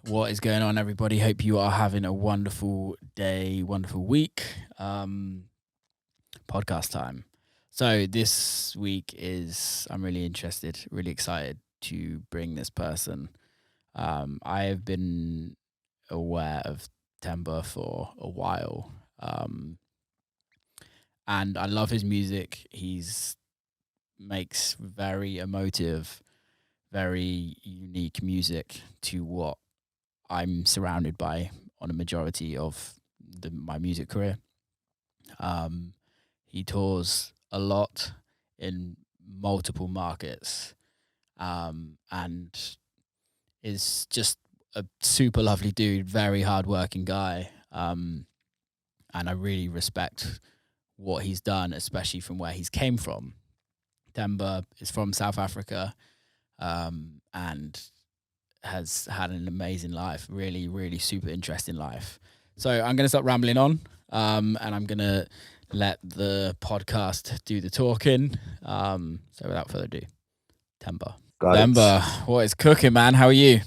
What is going on, everybody? Hope you are having a wonderful day, wonderful week. Podcast time. So this week I'm really interested, really excited to bring this person. I have been aware of Themba for a while, and I love his music. He's makes very emotive, very unique music to what I'm surrounded by on a majority of my music career. He tours a lot in multiple markets, and is just a super lovely dude, very hardworking guy, and I really respect what he's done, especially from where he's came from. Themba is from South Africa, and has had an amazing life, really, really super interesting life. So I'm going to stop rambling on, and I'm going to let the podcast do the talking. So without further ado, Themba. Themba, what is cooking, man? How are you?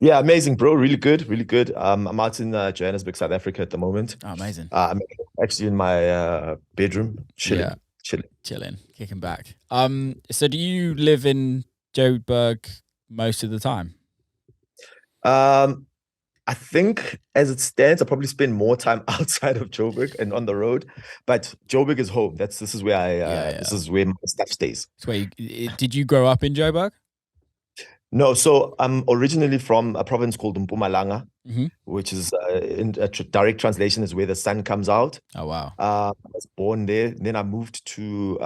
Yeah, amazing, bro. Really good, really good. I'm out in Johannesburg, South Africa at the moment. Oh, amazing. I'm actually in my bedroom, chilling. Kicking back. So do you live in Joburg most of the time? I think as it stands, I probably spend more time outside of Joburg and on the road, but Joburg is home. This is where this is where my stuff stays. So did you grow up in Joburg? No, so I'm originally from a province called Mpumalanga, which is in a direct translation is where the sun comes out. Oh, wow. I was born there. Then I moved to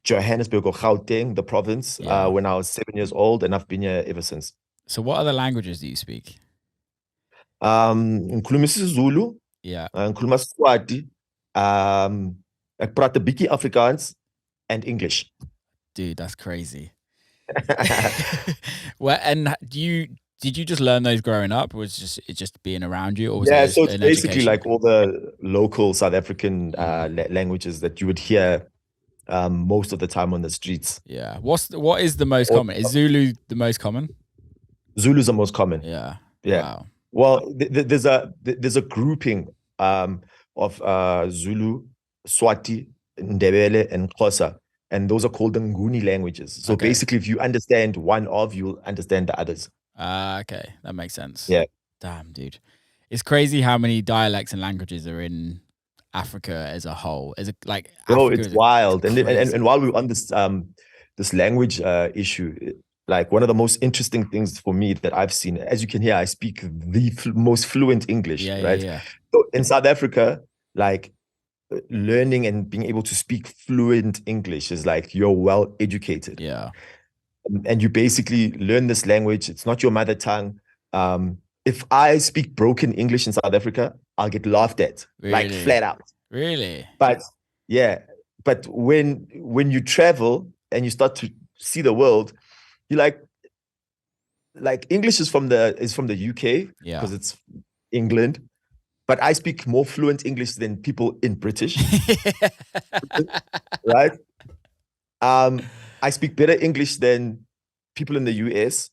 Johannesburg or Gauteng, the province, when I was 7 years old, and I've been here ever since. So what other languages do you speak? Ngikhuluma isiZulu. Yeah. Ngikhuluma Swati. Ek praat 'n bietjie Afrikaans and English. Dude, that's crazy. Well, and did you just learn those growing up, or was it just being around you, or was so it's basically education? Like all the local South African languages that you would hear most of the time on the streets. Yeah. What is the most common? Is Zulu the most common? Zulu's the most common. Yeah. Wow. Well, there's a grouping of Zulu, Swati, Ndebele, and Xhosa. And those are called the Nguni languages. So basically, if you understand one of, you'll understand the others. Okay. That makes sense. Yeah. Damn, dude. It's crazy how many dialects and languages are in Africa as a whole. It's wild. And while we're on this this language issue, like one of the most interesting things for me that I've seen, as you can hear, I speak the most fluent English, right? Yeah. So in South Africa, like learning and being able to speak fluent English is like you're well educated. Yeah. And you basically learn this language. It's not your mother tongue. If I speak broken English in South Africa, I'll get laughed at, like flat out. Really? But when you travel and you start to see the world, you like English is from the UK because it's England. But I speak more fluent English than people in British, right? I speak better English than people in the US.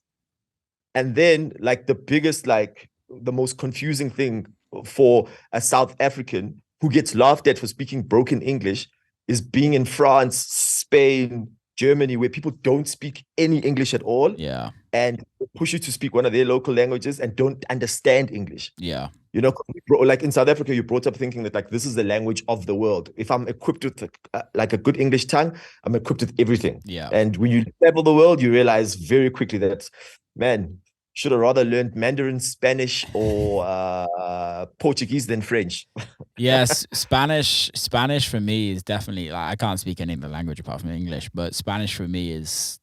And then like the most confusing thing for a South African who gets laughed at for speaking broken English is being in France, Spain, Germany, where people don't speak any English at all. Yeah. And push you to speak one of their local languages and don't understand English. Yeah. You know, like in South Africa, you're brought up thinking that like this is the language of the world. If I'm equipped with like a good English tongue, I'm equipped with everything. Yeah. And when you travel the world, you realize very quickly that, man, should have rather learned Mandarin, Spanish, or Portuguese than French. Yes, Spanish for me is definitely, like, I can't speak any other language apart from English, but Spanish for me is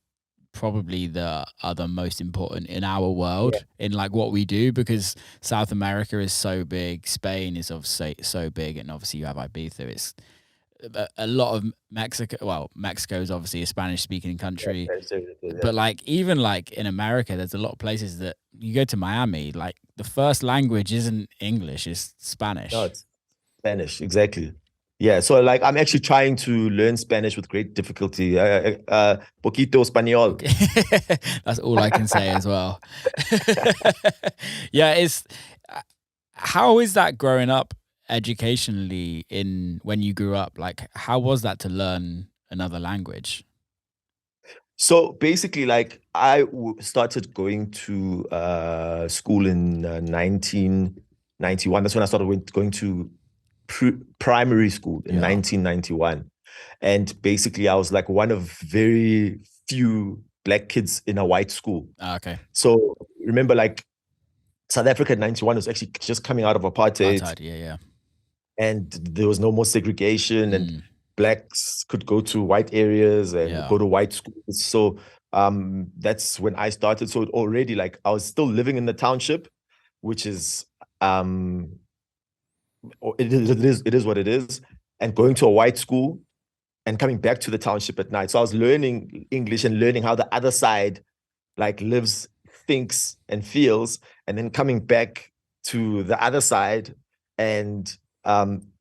probably the other most important in our world, in like what we do, because South America is so big, Spain is obviously so big, and obviously you have Ibiza. It's a lot of Mexico. Well, Mexico is obviously a Spanish speaking country, but like even like in America, there's a lot of places that you go to Miami, like the first language isn't English, it's Spanish. No, it's Spanish, exactly. Yeah, so like I'm actually trying to learn Spanish with great difficulty. Poquito español. Okay. That's all I can say as well. Yeah, it's how is that growing up educationally in when you grew up? Like, how was that to learn another language? So basically, like started going to school in 1991. That's when I started going to primary school in Yeah. 1991. And basically, I was like one of very few black kids in a white school. Okay. So remember, like South Africa in 91 was actually just coming out of apartheid, Apartheid. Yeah. and there was no more segregation, and Mm, blacks could go to white areas and yeah. go to white schools. So that's when I started. So already, like, I was still living in the township, which is um it is what it is, and going to a white school and coming back to the township at night. So I was learning English and learning how the other side like lives, thinks, and feels, and then coming back to the other side and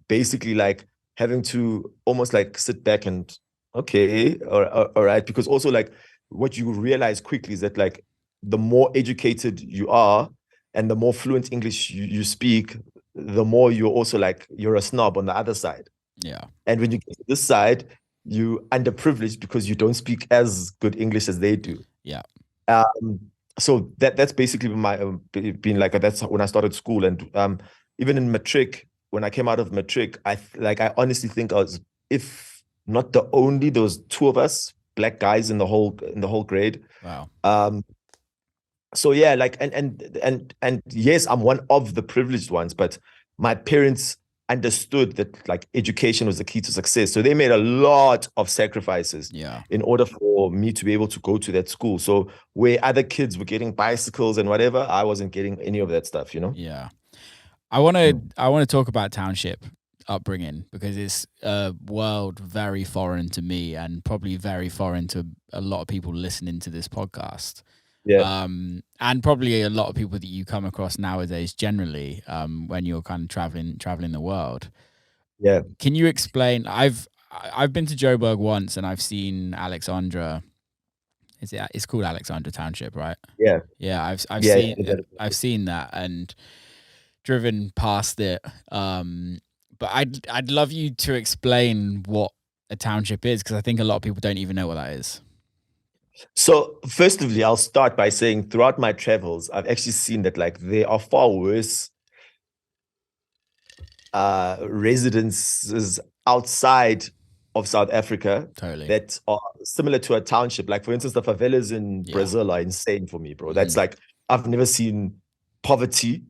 basically like having to almost like sit back and okay, all right, because also like what you realize quickly is that like the more educated you are and the more fluent English you speak, the more you're also like you're a snob on the other side. Yeah. And when you get to this side, you underprivileged because you don't speak as good English as they do. Yeah. Um, so that's basically my been like that's when I started school, and even in matric, when I came out of matric, I honestly think I was, if not the only, there was two of us black guys in the whole grade. Wow. So yeah, like and yes, I'm one of the privileged ones, but my parents understood that like education was the key to success. So they made a lot of sacrifices Yeah. in order for me to be able to go to that school. So where other kids were getting bicycles and whatever, I wasn't getting any of that stuff, you know? Yeah. I want to talk about Township upbringing because it's a world very foreign to me and probably very foreign to a lot of people listening to this podcast. Yeah. And probably a lot of people that you come across nowadays generally, when you're kind of traveling the world. Yeah. Can you explain? I've been to Joburg once and I've seen Alexandra. It's called Alexandra Township, right? Yeah. Yeah, Yeah. I've seen that and driven past it. But I'd love you to explain what a township is because I think a lot of people don't even know what that is. So firstly, I'll start by saying throughout my travels, I've actually seen that like there are far worse residences outside of South Africa Totally. that are similar to a township. Like for instance, the favelas in Brazil are insane for me, bro. That's like I've never seen poverty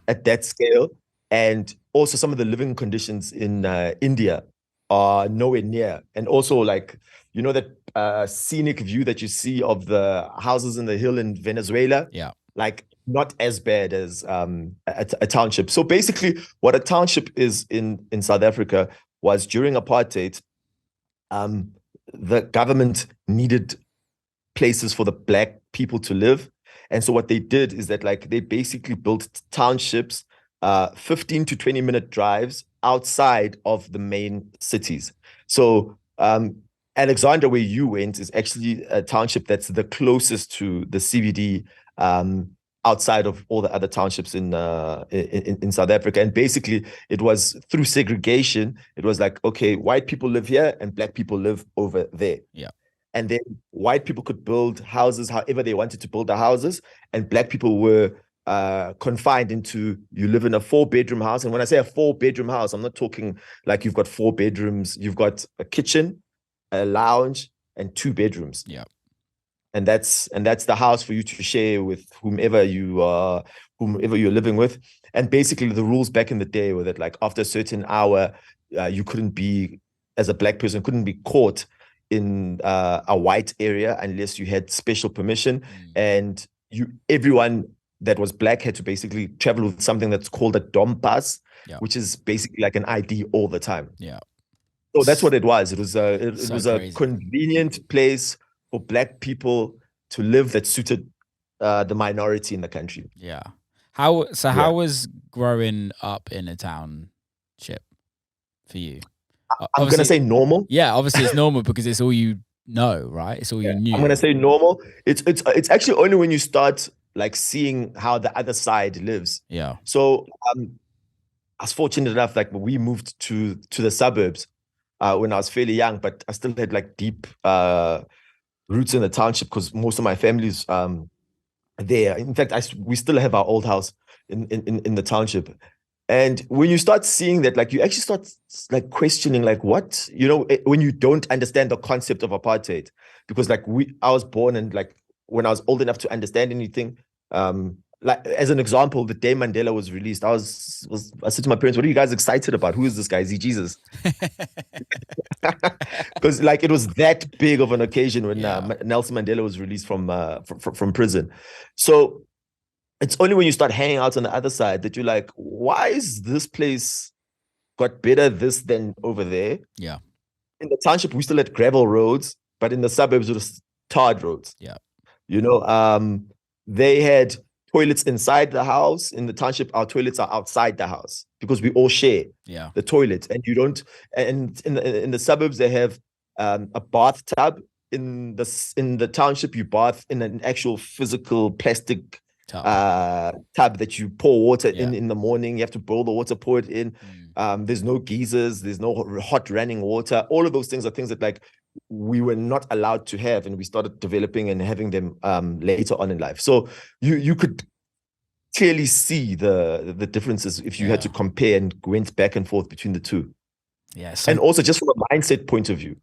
at that scale. And also some of the living conditions in India are nowhere near. And also like, you know, that scenic view that you see of the houses in the hill in Venezuela? Yeah. Like not as bad as a township. So basically what a township is in South Africa was during apartheid, the government needed places for the black people to live. And so what they did is that like they basically built townships, 15 to 20-minute drives outside of the main cities. So Alexandra, where you went, is actually a township that's the closest to the CBD, outside of all the other townships in South Africa. And basically it was through segregation. It was like, okay, white people live here and black people live over there. Yeah. And then white people could build houses however they wanted to build the houses, and black people were confined into, you live in a 4-bedroom house. And when I say a 4-bedroom house, I'm not talking like you've got 4 bedrooms. You've got a kitchen, a lounge, and 2 bedrooms. Yeah. And that's the house for you to share with whomever you're living with. And basically the rules back in the day were that like after a certain hour, you couldn't be, as a black person, couldn't be caught in a white area unless you had special permission. And everyone that was black had to basically travel with something that's called a dom pass, which is basically like an ID all the time. Yeah. So that's what it was. It was a crazy. convenient place for black people to live that suited the minority in the country. Yeah. How was growing up in a township for you? I'm gonna say normal. Yeah, obviously it's normal because it's all you know, right? It's all you knew. I'm gonna say normal. It's actually only when you start like seeing how the other side lives. Yeah. So I was fortunate enough, like we moved to the suburbs when I was fairly young, but I still had like deep roots in the township because most of my family's there. In fact, we still have our old house in the township. And when you start seeing that, like you actually start like questioning, like what, when you don't understand the concept of apartheid, because like I was born and like when I was old enough to understand anything, like as an example, the day Mandela was released, I said to my parents, "What are you guys excited about? Who is this guy? Is he Jesus?" Because like it was that big of an occasion when Nelson Mandela was released from prison. So it's only when you start hanging out on the other side that you're like, why is this place got better this than over there? Yeah. In the township, we still had gravel roads, but in the suburbs, it was tarred roads. Yeah. They had toilets inside the house. In the township, our toilets are outside the house because we all share the toilet. And you don't, and in the suburbs, they have a bathtub. In the township, you bath in an actual physical plastic tub that you pour water in the morning. You have to boil the water, pour it in. There's no geysers, there's no hot running water. All of those things are things that like we were not allowed to have, and we started developing and having them later on in life. So you could clearly see the differences if you had to compare and went back and forth between the two. And also just from a mindset point of view,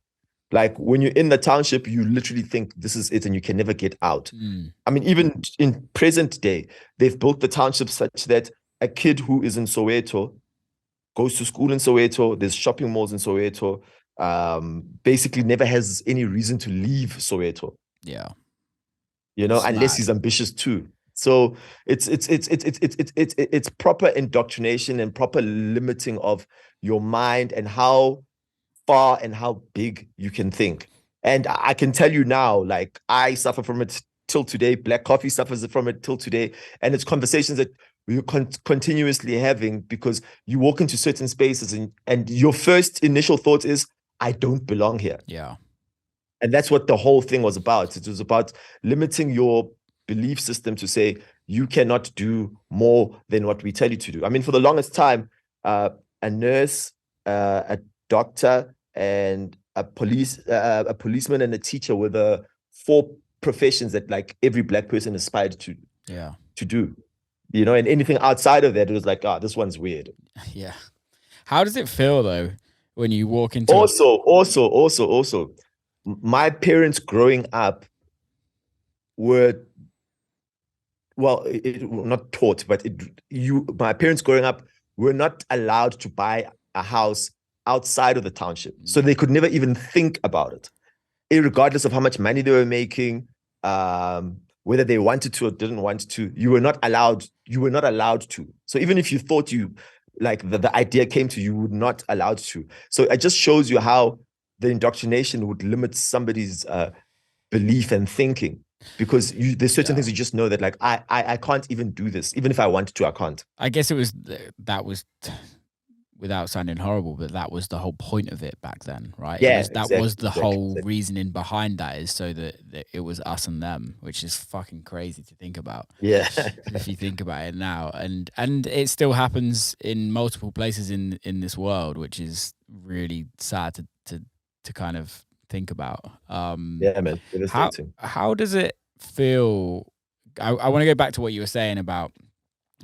like when you're in the township, you literally think this is it and you can never get out. I mean, even in present day, they've built the township such that a kid who is in Soweto goes to school in Soweto, there's shopping malls in Soweto, basically never has any reason to leave Soweto. Yeah. Unless he's ambitious too. So it's proper indoctrination and proper limiting of your mind and how far and how big you can think. And I can tell you now, like I suffer from it till today. Black Coffee suffers from it till today. And it's conversations that we're continuously having because you walk into certain spaces and your first initial thought is, I don't belong here. Yeah. And that's what the whole thing was about. It was about limiting your belief system to say, you cannot do more than what we tell you to do. I mean, for the longest time, a nurse, a doctor, and a policeman and a teacher were the four professions that like every black person aspired to do. And anything outside of that, it was like, this one's weird. Yeah. How does it feel though when you walk into also my parents growing up were not taught, but my parents growing up were not allowed to buy a house outside of the township. So they could never even think about it, regardless of how much money they were making, whether they wanted to or didn't want to. You were not allowed to. So even if you thought the idea came to you, were not allowed to. So it just shows you how the indoctrination would limit somebody's belief and thinking. Because there's certain things you just know that like I can't even do this. Even if I wanted to, I can't. I guess that was without sounding horrible, but that was the whole point of it back then, right? Yeah, that was the whole reasoning behind that, is so that it was us and them, which is fucking crazy to think about. Yeah. If you think about it now. And it still happens in multiple places in this world, which is really sad to kind of think about. Yeah, man. How does it feel? I want to go back to what you were saying about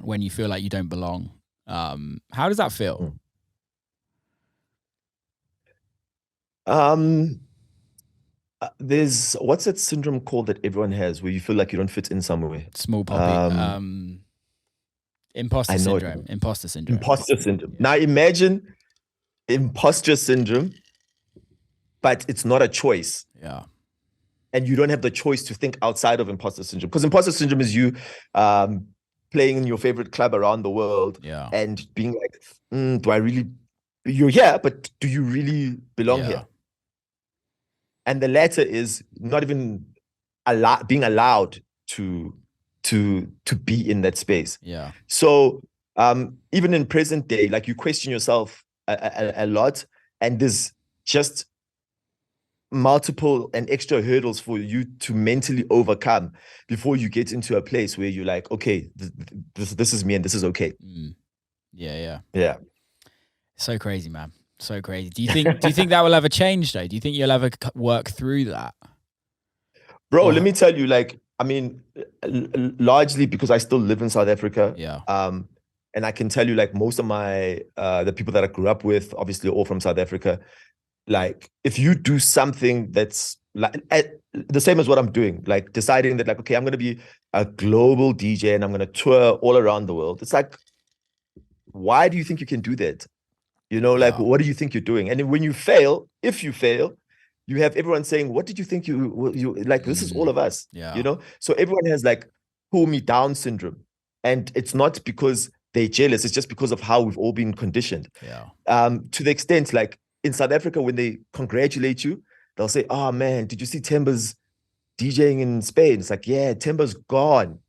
when you feel like you don't belong. How does that feel? There's what's that syndrome called that everyone has where you feel like you don't fit in somewhere? Small puppy. Imposter syndrome. Imposter syndrome. Imposter syndrome. Yeah. Now imagine imposter syndrome, but it's not a choice. Yeah. And you don't have the choice to think outside of imposter syndrome, because imposter syndrome is you playing in your favorite club around the world and being like, do I really, you're here, but do you really belong here? And the latter is not even being allowed to be in that space. Yeah. So even in present day, like you question yourself a lot, and there's just multiple and extra hurdles for you to mentally overcome before you get into a place where you're like, okay, this is me and this is okay. Yeah. So crazy, man. So crazy. Do you think that will ever change though? Do you think you'll ever work through that? Bro, let me tell you, like, I mean, largely because I still live in South Africa. Yeah. And I can tell you, like, most of my the people that I grew up with, obviously all from South Africa. Like, if you do something that's like the same as what I'm doing, like deciding that, like, okay, I'm going to be a global DJ and I'm going to tour all around the world. It's like, why do you think you can do that? You know, like, what do you think you're doing? And then when you fail, if you fail, you have everyone saying, what did you think you like? This is all of us, you know? So everyone has like pull me down syndrome. And it's not because they're jealous. It's just because of how we've all been conditioned. To the extent, like in South Africa, when they congratulate you, they'll say, oh man, did you see Themba's DJing in Spain? It's like, yeah, Themba's gone.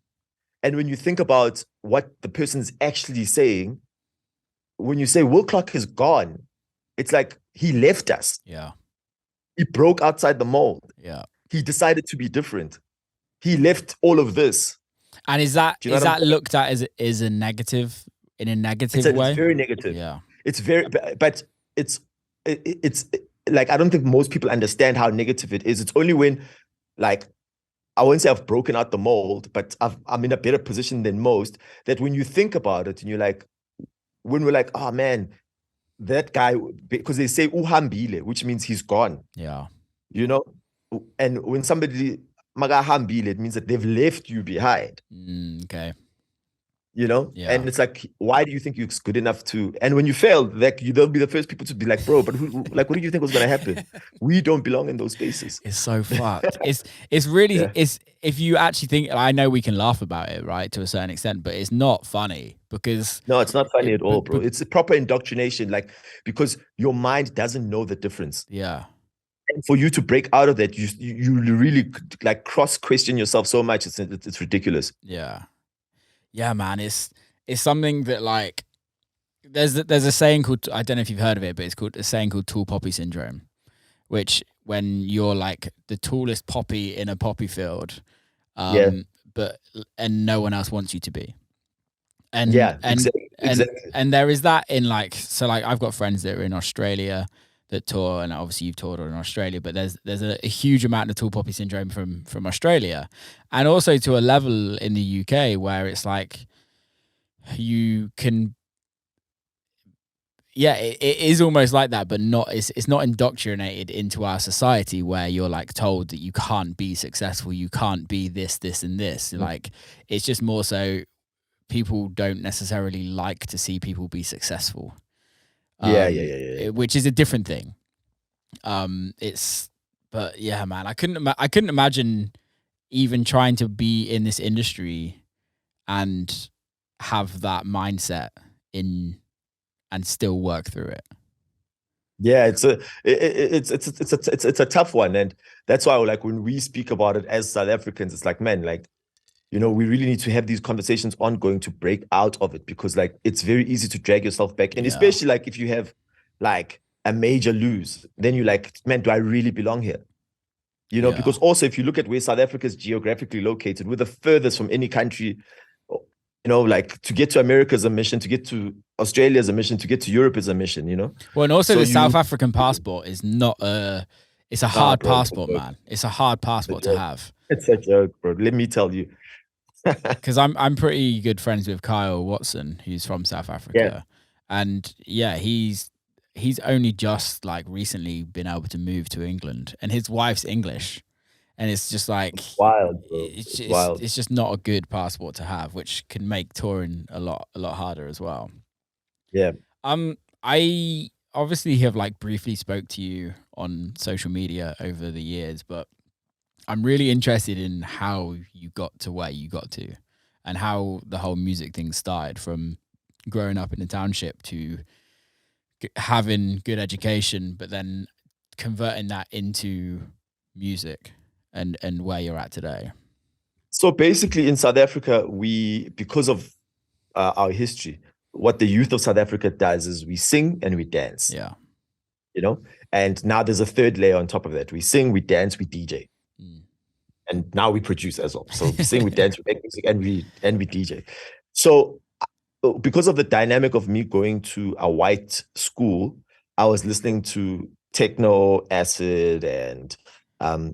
And when you think about what the person's actually saying, when you say Will Clarke is gone, it's like he left us. Yeah. He broke outside the mold. Yeah. He decided to be different. He left all of this. And is that looked at as a negative, in a negative way? It's very negative. Yeah. It's very, but it's like, I don't think most people understand how negative it is. It's only when, like, I won't say I've broken out the mold, but I'm in a better position than most, that when you think about it and you're like, when we're like, oh man, that guy, because they say uhambile, which means he's gone. Yeah. You know? And when somebody magahambile, it means that they've left you behind. Okay. You know? Yeah. And it's like, why do you think you're good enough to, and when you fail, like, they'll be the first people to be like, bro, but like, what do you think was going to happen? We don't belong in those spaces. It's so fucked. It's really, it's, if you actually think, I know we can laugh about it, right, to a certain extent, but it's not funny because. No, it's not funny at all, bro. It's a proper indoctrination, like, because your mind doesn't know the difference. Yeah. And for you to break out of that, you really like cross-question yourself so much. It's ridiculous. Yeah. Yeah, man. It's something that, like, there's a saying called, I don't know if you've heard of it, but it's called a saying called tall poppy syndrome, which when you're like the tallest poppy in a poppy field, but no one else wants you to be. And exactly. And there is that in, like, so like I've got friends that are in Australia that tour, and obviously you've toured in Australia, but there's a huge amount of tall poppy syndrome from Australia, and also to a level in the UK where it's like you can, it is almost like that, but not, it's not indoctrinated into our society where you're like told that you can't be successful, you can't be this and this. Like, it's just more so people don't necessarily like to see people be successful. Which is a different thing. But yeah, man, I couldn't imagine even trying to be in this industry and have that mindset and still work through it. Yeah, it's a tough one, and that's why, like, when we speak about it as South Africans, it's like, man, like, you know, we really need to have these conversations ongoing to break out of it, because, like, it's very easy to drag yourself back, and especially like if you have like a major lose, then you're like, man, do I really belong here? You know, because also if you look at where South Africa is geographically located, we're the furthest from any country. You know, like, to get to America is a mission, to get to Australia is a mission, to get to Europe is a mission, you know? Well, and also the South African passport is not it's a hard passport, man. It's a hard passport to have. It's a joke, bro. Let me tell you. Because I'm pretty good friends with Kyle Watson, who's from South Africa. And he's only just, like, recently been able to move to England, and his wife's English. And it's just like, it's wild, bro. It's just not a good passport to have, which can make touring a lot harder as well. Yeah. I obviously have, like, briefly spoke to you on social media over the years, but I'm really interested in how you got to where you got to, and how the whole music thing started, from growing up in the township to having good education, but then converting that into music. And where you're at today. So basically in South Africa, because of our history, what the youth of South Africa does is we sing and we dance. Yeah. you know? And now there's a third layer on top of that. We sing, we dance, we DJ. And now we produce as well. So we sing, we dance, we make music, and we DJ. So because of the dynamic of me going to a white school, I was listening to techno, acid, and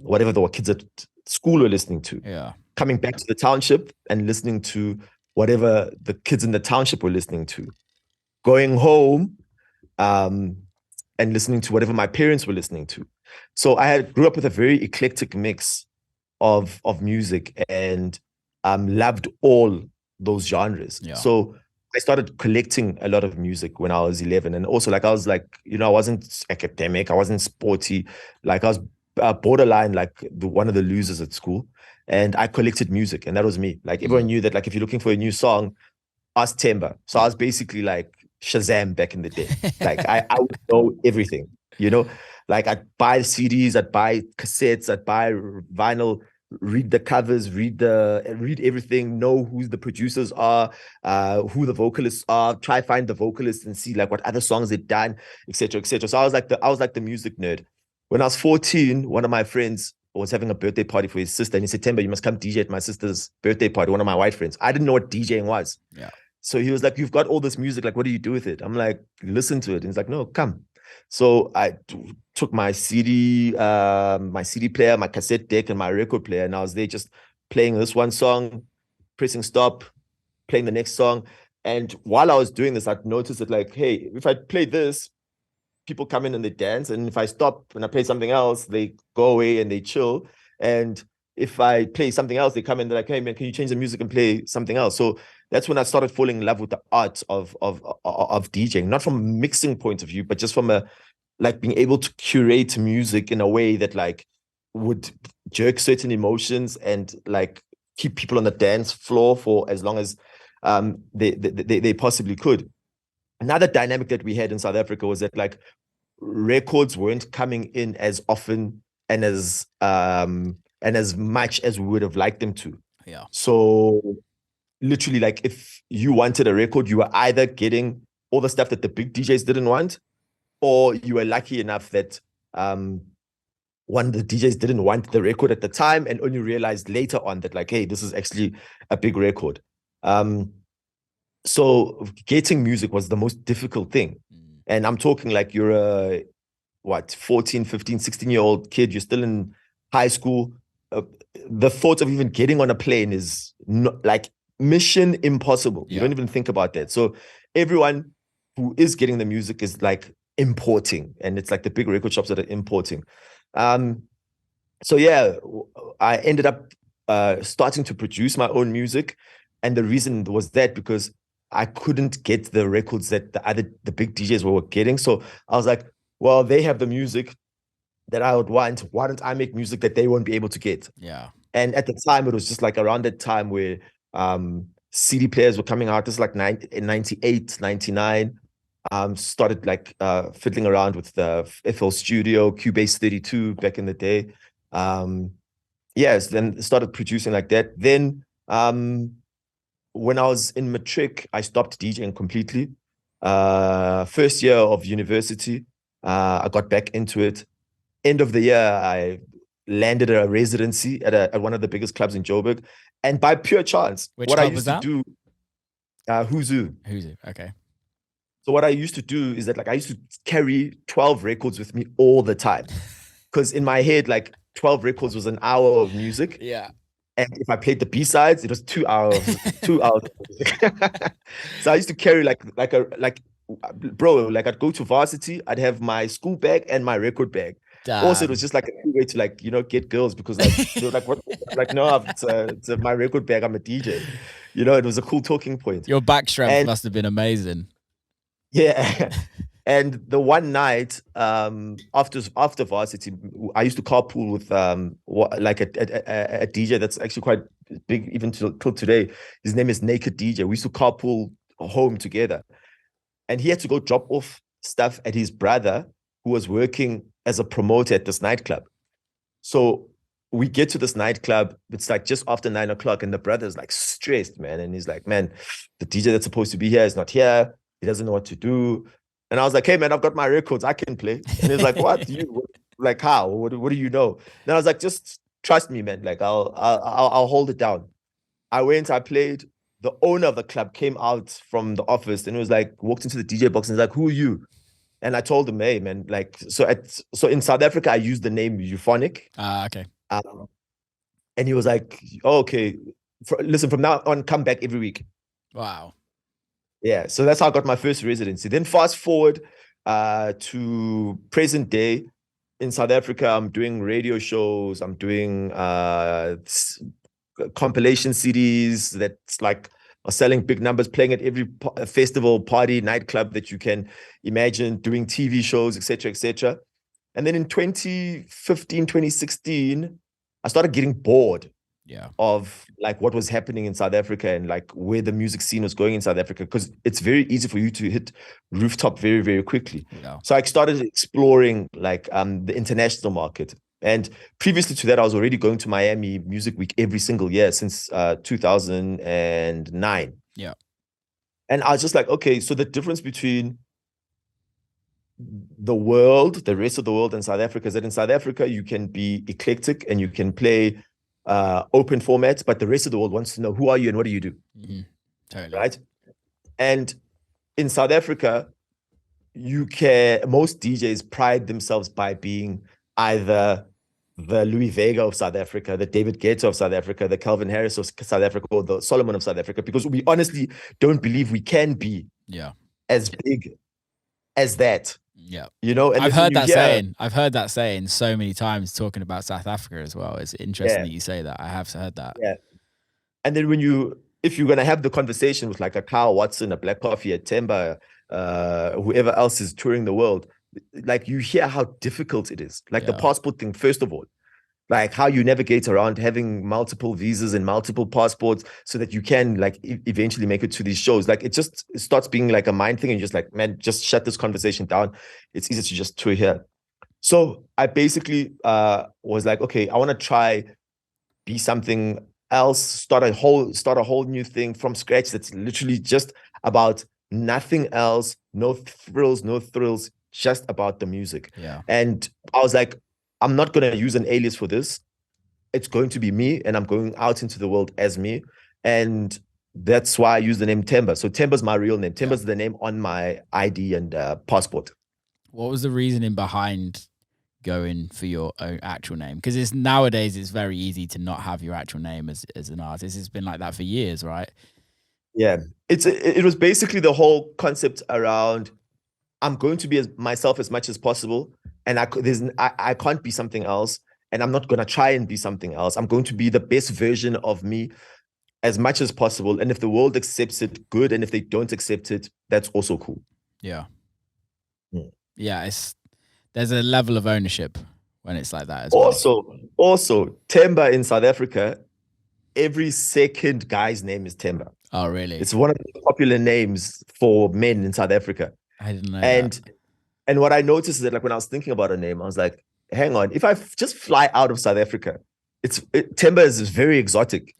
whatever the kids at school were listening to. Yeah. Coming back to the township and listening to whatever the kids in the township were listening to. Going home and listening to whatever my parents were listening to. So I grew up with a very eclectic mix of music and loved all those genres. Yeah. So I started collecting a lot of music when I was 11. And also, like, I was like, you know, I wasn't academic, I wasn't sporty. Like, I was borderline, like, one of the losers at school. And I collected music, and that was me. Like, everyone knew that, like, if you're looking for a new song, ask Themba. So I was basically like Shazam back in the day. Like, I would know everything, you know? Like, I'd buy CDs, I'd buy cassettes, I'd buy vinyl, read the covers, read everything, know who the producers are, who the vocalists are, try find the vocalists and see like what other songs they've done, etc., etc. So I was like the music nerd. When I was 14, one of my friends was having a birthday party for his sister, and he said, "Themba, you must come DJ at my sister's birthday party." One of my white friends. I didn't know what DJing was. Yeah. So he was like, "You've got all this music, like, what do you do with it?" I'm like, "Listen to it." And he's like, "No, come." So I took my CD player, my cassette deck, and my record player, and I was there just playing this one song, pressing stop, playing the next song. And while I was doing this, I'd noticed that, like, hey, if I play this, people come in and they dance, and if I stop and I play something else, they go away and they chill. And if I play something else, they come in, they're like, "Hey man, can you change the music and play something else?" So that's when I started falling in love with the art of DJing, not from a mixing point of view, but just from a, like, being able to curate music in a way that, like, would jerk certain emotions and, like, keep people on the dance floor for as long as they possibly could. Another dynamic that we had in South Africa was that, like, records weren't coming in as often and as much as we would have liked them to. Yeah. So literally, like, if you wanted a record, you were either getting all the stuff that the big DJs didn't want, or you were lucky enough that one of the DJs didn't want the record at the time and only realized later on that, like, hey, this is actually a big record. So getting music was the most difficult thing. And I'm talking like you're a, 14, 15, 16-year-old kid, you're still in high school. The thought of even getting on a plane is not, like, mission impossible. You don't even think about that. So everyone who is getting the music is, like, importing, and it's like the big record shops that are importing. So yeah, I ended up starting to produce my own music, and the reason was that because I couldn't get the records that the big DJs were getting. So I was like, well, they have the music that I would want. Why don't I make music that they won't be able to get? Yeah. And at the time, it was just like around that time where CD players were coming out. This is like 98, 99. Started like fiddling around with the FL Studio, Cubase 32 back in the day. Yes, then started producing like that. Then when I was in matric, I stopped DJing completely. First year of university, I got back into it. End of the year, I landed a residency at one of the biggest clubs in Joburg. And by pure chance, what I used to do, Huzu. Okay. So what I used to do is that, like, I used to carry 12 records with me all the time. Because in my head, like, 12 records was an hour of music. Yeah. And if I played the B-sides, it was 2 hours, 2 hours of music. So I used to carry bro, like, I'd go to varsity, I'd have my school bag and my record bag. Damn. Also, it was just like a way to, like, you know, get girls, because, like, they were like, what? Like, no, it's my record bag, I'm a DJ. You know, it was a cool talking point. Your back strength must have been amazing. Yeah. And the one night after varsity, I used to carpool with a DJ that's actually quite big even till today. His name is Naked DJ. We used to carpool home together, and he had to go drop off stuff at his brother, who was working as a promoter at this nightclub. So we get to this nightclub, it's like just after 9 o'clock, and the brother's like stressed, man. And he's like, man, the DJ that's supposed to be here is not here. He doesn't know what to do. And I was like, hey, man, I've got my records. I can play. And he was like, what? You? Like, how? What do you know? Then I was like, just trust me, man. Like, I'll hold it down. I went, I played. The owner of the club came out from the office and it was like, walked into the DJ box and was like, who are you? And I told him, hey, man, like, so in South Africa, I used the name Euphonic. Okay. And he was like, oh, okay, listen, from now on, come back every week. Wow. Yeah, so that's how I got my first residency. Then fast forward to present day in South Africa, I'm doing radio shows. I'm doing compilation CDs that's like are selling big numbers, playing at every festival, party, nightclub that you can imagine, doing TV shows, etc., etc. And then in 2015, 2016, I started getting bored of like what was happening in South Africa and like where the music scene was going in South Africa, because it's very easy for you to hit rooftop very, very quickly. So I started exploring like the international market. And previously to that, I was already going to Miami Music Week every single year since 2009. Yeah. And I was just like, okay, so the difference between the world, the rest of the world and South Africa is that in South Africa, you can be eclectic and you can play open formats, but the rest of the world wants to know who are you and what do you do? Totally. Right? And in South Africa, most DJs pride themselves by being either the Louis Vega of South Africa, the David Guetta of South Africa, the Calvin Harris of South Africa, or the Solomon of South Africa, because we honestly don't believe we can be as big as that. Yeah. You know, and I've heard that saying. I've heard that saying so many times talking about South Africa as well. It's interesting that you say that. I have heard that. Yeah. And then if you're going to have the conversation with like a Kyle Watson, a Black Coffee, a Themba, whoever else is touring the world, like you hear how difficult it is. Like the passport thing, first of all, like how you navigate around having multiple visas and multiple passports so that you can like eventually make it to these shows. Like it starts being like a mind thing and you're just like, man, just shut this conversation down. It's easy to just tour here. So I basically was like, okay, I want to try be something else, start a whole new thing from scratch that's literally just about nothing else, no thrills, just about the music. Yeah. And I was like, I'm not going to use an alias for this. It's going to be me, and I'm going out into the world as me. And that's why I use the name Themba. So Themba's my real name. Themba's the name on my ID and passport. What was the reasoning behind going for your own actual name? Because nowadays it's very easy to not have your actual name as an artist. It's been like that for years, right? Yeah. It was basically the whole concept around I'm going to be myself as much as possible, and I can't be something else, and I'm not going to try and be something else. I'm going to be the best version of me as much as possible, and if the world accepts it, good, and if they don't accept it, that's also cool. Yeah. There's a level of ownership when it's like that as well. Also, Themba in South Africa, every second guy's name is Themba. Oh, really? It's one of the popular names for men in South Africa. I didn't know that. And what I noticed is that like when I was thinking about a name, I was like, hang on, if I just fly out of South Africa, Themba is very exotic.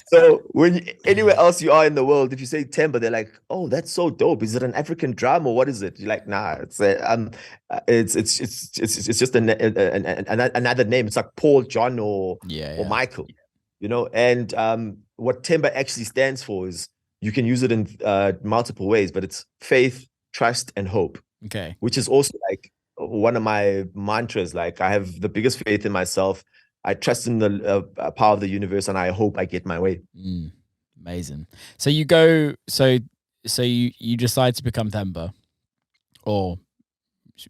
So anywhere else you are in the world, if you say Themba, they're like, "Oh, that's so dope. Is it an African drum or what is it?" You're like, "Nah, it's just another name. It's like Paul, John, or Michael, you know." And what Themba actually stands for is you can use it in multiple ways, but it's faith, trust, and hope. Okay, which is also like one of my mantras. Like I have the biggest faith in myself. I trust in the power of the universe, and I hope I get my way. Amazing. So you go, so you decide to become Themba, or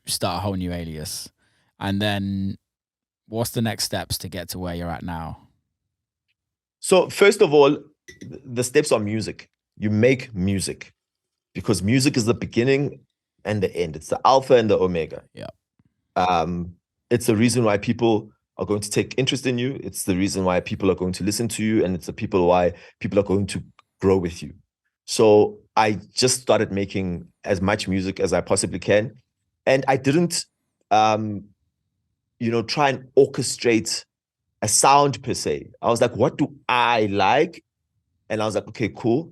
start a whole new alias, and then what's the next steps to get to where you're at now? So first of all, the steps are music. You make music because music is the beginning and the end. It's the alpha and the omega. Yeah. It's the reason why people are going to take interest in you. It's the reason why people are going to listen to you, and it's why people are going to grow with you. So I just started making as much music as I possibly can. And I didn't, try and orchestrate a sound per se. I was like, what do I like? And I was like, okay, cool.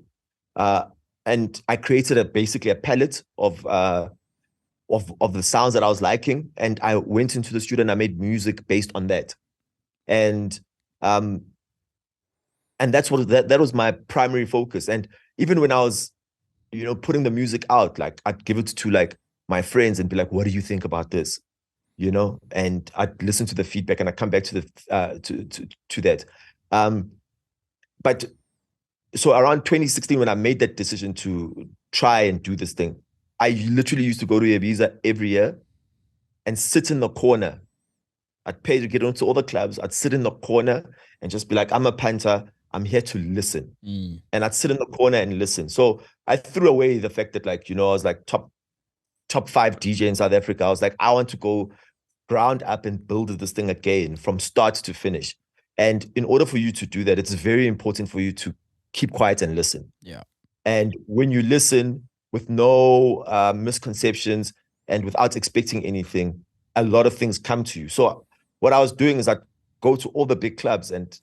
and I created basically a palette of the sounds that I was liking, and I went into the studio and I made music based on that. And that's what that was my primary focus. And even when I was, putting the music out, like I'd give it to like my friends and be like, what do you think about this? And I'd listen to the feedback and I'd come back to the to that. But so around 2016, when I made that decision to try and do this thing, I literally used to go to Ibiza every year and sit in the corner. I'd pay to get onto all the clubs. I'd sit in the corner and just be like, I'm a punter. I'm here to listen. And I'd sit in the corner and listen. So I threw away the fact that, like, I was like top 5 DJ in South Africa. I was like, I want to go ground up and build this thing again from start to finish. And in order for you to do that, it's very important for you to keep quiet and listen. Yeah. And when you listen with no misconceptions and without expecting anything, a lot of things come to you. So what I was doing is I'd go to all the big clubs and,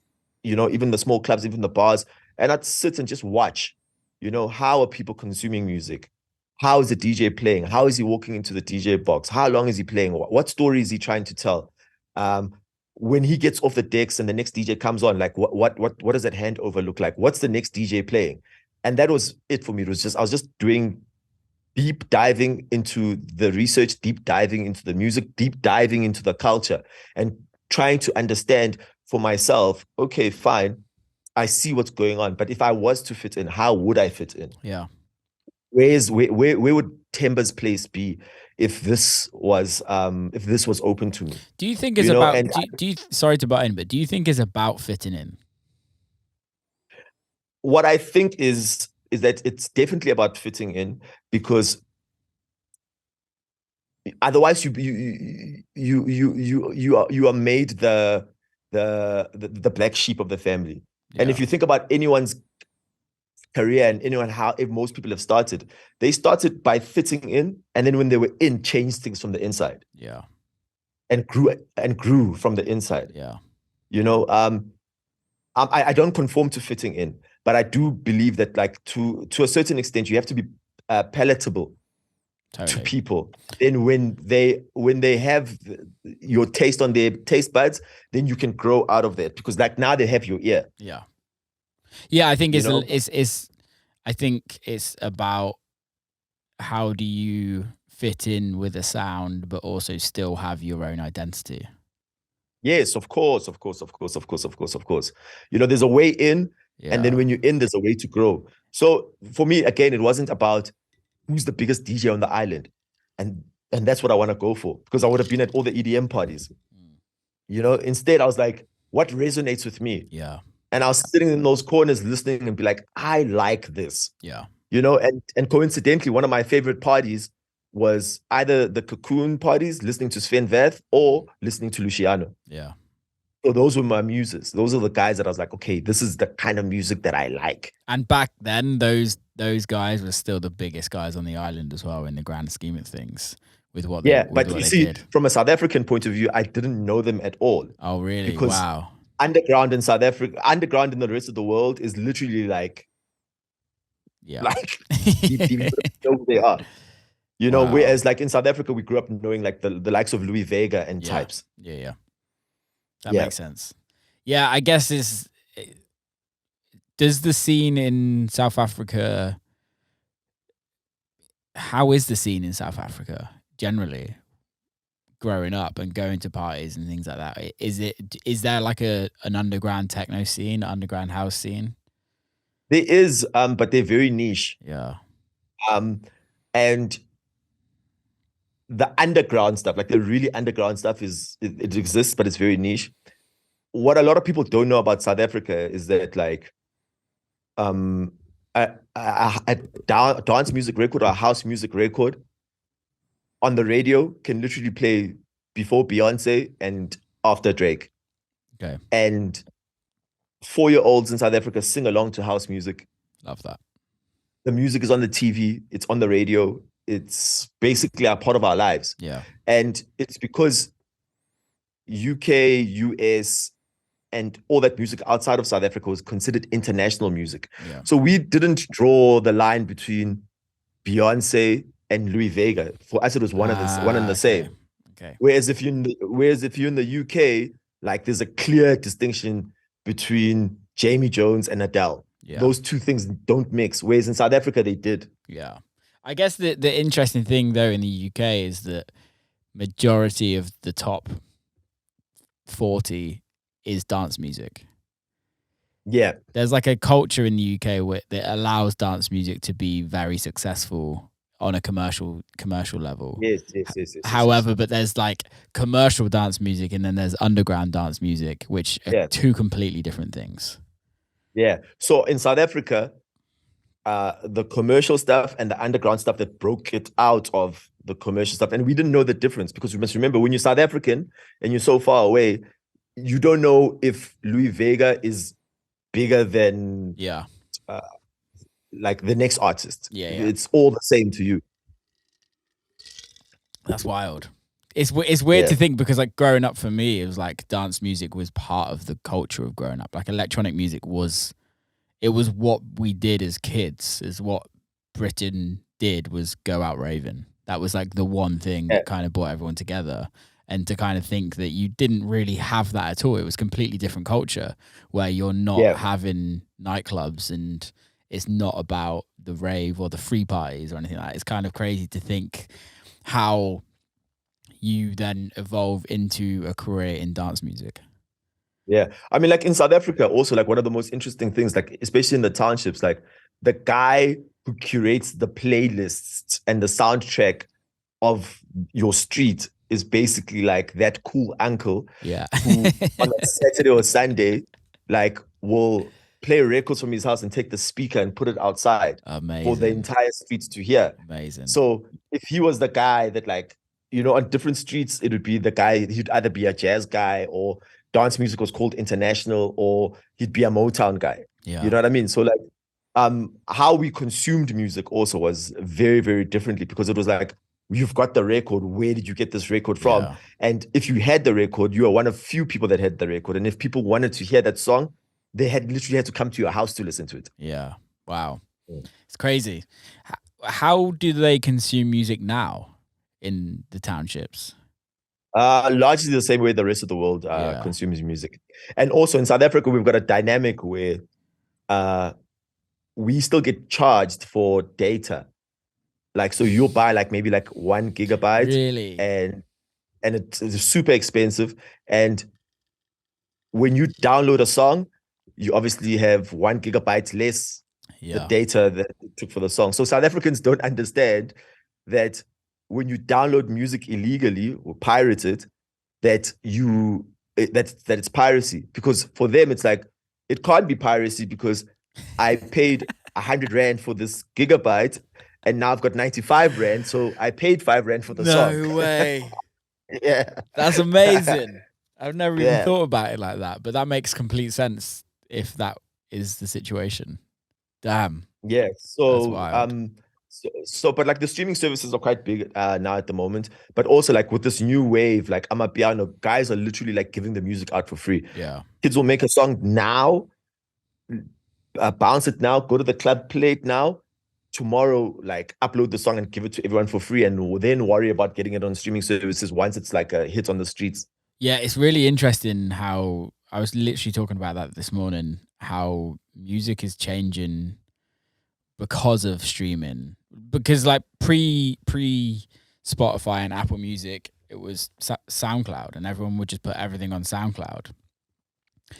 even the small clubs, even the bars, and I'd sit and just watch, how are people consuming music? How is the DJ playing? How is he walking into the DJ box? How long is he playing? What story is he trying to tell? When he gets off the decks and the next DJ comes on, like what does that handover look like? What's the next DJ playing? And that was it for me. It was just, I was just doing deep diving into the research, deep diving into the music, deep diving into the culture, and trying to understand for myself, okay, fine, I see what's going on. But if I was to fit in, how would I fit in? Yeah. Where would Themba's place be if this was open to me? Do you think it's about? Sorry to butt in, but do you think it's about fitting in? What I think is that it's definitely about fitting in, because otherwise you are made the black sheep of the family. Yeah. And if you think about anyone's career and if most people have started, they started by fitting in, and then when they were in, changed things from the inside. Yeah. And grew from the inside. Yeah. I don't conform to fitting in, but I do believe that, like, to a certain extent, you have to be palatable to people. Then when they have your taste on their taste buds, then you can grow out of that, because like now they have your ear. Yeah. I think I think it's about how do you fit in with a sound, but also still have your own identity. Yes, of course. There's a way in, and then when you're in, there's a way to grow. So for me, again, it wasn't about who's the biggest DJ on the island, and that's what I want to go for, because I would have been at all the EDM parties. Instead, I was like, what resonates with me? Yeah. And I was sitting in those corners listening and be like, I like this. Yeah. And coincidentally, one of my favorite parties was either the Cocoon parties, listening to Sven Väth, or listening to Luciano. Yeah. So those were my muses. Those are the guys that I was like, okay, this is the kind of music that I like. And back then, those guys were still the biggest guys on the island as well, in the grand scheme of things, with what they, but you see, from a South African point of view, I didn't know them at all. Oh, really? Because wow. Underground in South Africa, underground in the rest of the world is literally like, like you know who they are. Wow. Whereas like in South Africa, we grew up knowing like the likes of Louis Vega and types. Yeah. That makes sense. Yeah, I guess does the scene in South Africa, how is the scene in South Africa generally, growing up and going to parties and things like that? Is there like an underground techno scene, underground house scene? There is, but they're very niche. Yeah. And the underground stuff, like the really underground stuff, it exists, but it's very niche. What a lot of people don't know about South Africa is that, like, a dance music record or a house music record on the radio can literally play before Beyonce and after Drake. Okay. And 4-year-olds in South Africa sing along to house music. Love that. The music is on the TV, it's on the radio, it's basically a part of our lives. Yeah. And it's because UK, US, and all that music outside of South Africa was considered international music. Yeah. So we didn't draw the line between Beyonce and Louis Vega. For us, it was one and the same. Okay. Whereas if you're in the UK, like there's a clear distinction between Jamie Jones and Adele. Yeah. Those two things don't mix. Whereas in South Africa, they did. Yeah. I guess the interesting thing though in the UK is that majority of the top 40 is dance music. Yeah. There's like a culture in the UK that allows dance music to be very successful on a commercial level. Yes. However, but there's like commercial dance music and then there's underground dance music, which are two completely different things. Yeah. So in South Africa, the commercial stuff and the underground stuff that broke it out of the commercial stuff. And we didn't know the difference because you must remember when you're South African and you're so far away, you don't know if Louis Vega is bigger than like the next artist. Yeah. It's all the same to you. That's wild. It's weird to think because like growing up for me, it was like dance music was part of the culture of growing up. Like electronic music was what we did as kids, is what Britain did was go out raving. That was like the one thing that kind of brought everyone together. And to kind of think that you didn't really have that at all. It was completely different culture where you're not having nightclubs and it's not about the rave or the free parties or anything like that. It's kind of crazy to think how you then evolve into a career in dance music. Yeah. I mean, like in South Africa, also, like one of the most interesting things, like especially in the townships, like the guy who curates the playlists and the soundtrack of your street is basically like that cool uncle who on a Saturday or Sunday, like will play records from his house and take the speaker and put it outside for the entire streets to hear. Amazing. So if he was the guy that like, you know, on different streets, it would be the guy, he'd either be a jazz guy or dance music was called international, or he'd be a Motown guy. Yeah. You know what I mean? So like how we consumed music also was very, very differently because it was like, you've got the record, where did you get this record from? Yeah. And if you had the record, you are one of few people that had the record. And if people wanted to hear that song, they had literally had to come to your house to listen to it. Yeah. Wow. It's crazy. How do they consume music now in the townships? Largely the same way the rest of the world consumes music. And also in South Africa, we've got a dynamic where we still get charged for data. Like, so you'll buy like maybe like 1 gigabyte. Really? And it's super expensive. And when you download a song, you obviously have 1 gigabyte less the data that it took for the song. So South Africans don't understand that when you download music illegally or pirate it, that it's piracy. Because for them, it's like, it can't be piracy because I paid 100 Rand for this gigabyte and now I've got 95 Rand, so I paid 5 Rand for the song. No way. Yeah. That's amazing. I've never even thought about it like that, but that makes complete sense if that is the situation. Damn. Yeah. So but like the streaming services are quite big now at the moment, but also like with this new wave, like Amapiano, guys are literally like giving the music out for free. Yeah. Kids will make a song now, bounce it now, go to the club, play it now. Tomorrow, like upload the song and give it to everyone for free, and then worry about getting it on streaming services once it's like a hit on the streets. Yeah, it's really interesting how I was literally talking about that this morning, how music is changing because of streaming. Because like pre Spotify and Apple Music, it was SoundCloud, and everyone would just put everything on SoundCloud.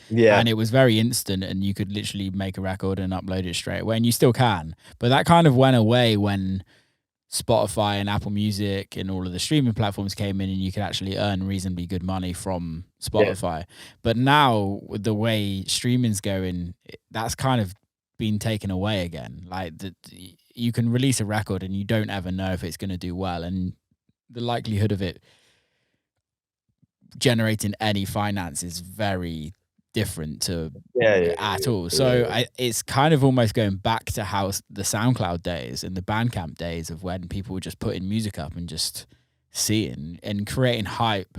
Yeah. And it was very instant, and you could literally make a record and upload it straight away, and you still can. But that kind of went away when Spotify and Apple Music and all of the streaming platforms came in, and you could actually earn reasonably good money from Spotify. Yeah. But now, with the way streaming's going, that's kind of been taken away again. Like, you can release a record and you don't ever know if it's going to do well, and the likelihood of it generating any finance is very different to at all. So it's kind of almost going back to how the SoundCloud days and the Bandcamp days of when people were just putting music up and just seeing and creating hype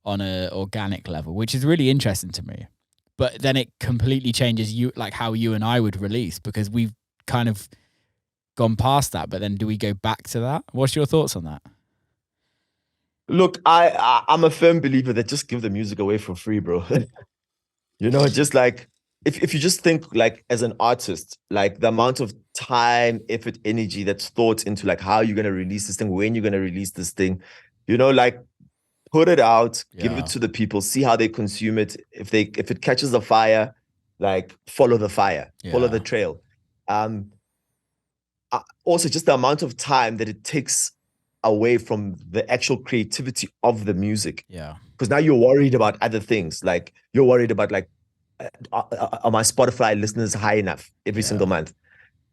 on a organic level, which is really interesting to me but then it completely changes you, like how you and I would release, because we've kind of gone past that. But then do we go back to that? What's your thoughts on that? Look, I'm a firm believer that just give the music away for free, bro. Just like if you just think like as an artist, like the amount of time, effort, energy that's thought into like how you're gonna release this thing, when you're gonna release this thing, like put it out, give it to the people, see how they consume it. If it catches the fire, like follow the fire, follow the trail. Also just the amount of time that it takes away from the actual creativity of the music. Yeah. Because now you're worried about other things. Like you're worried about like, are my Spotify listeners high enough every single month?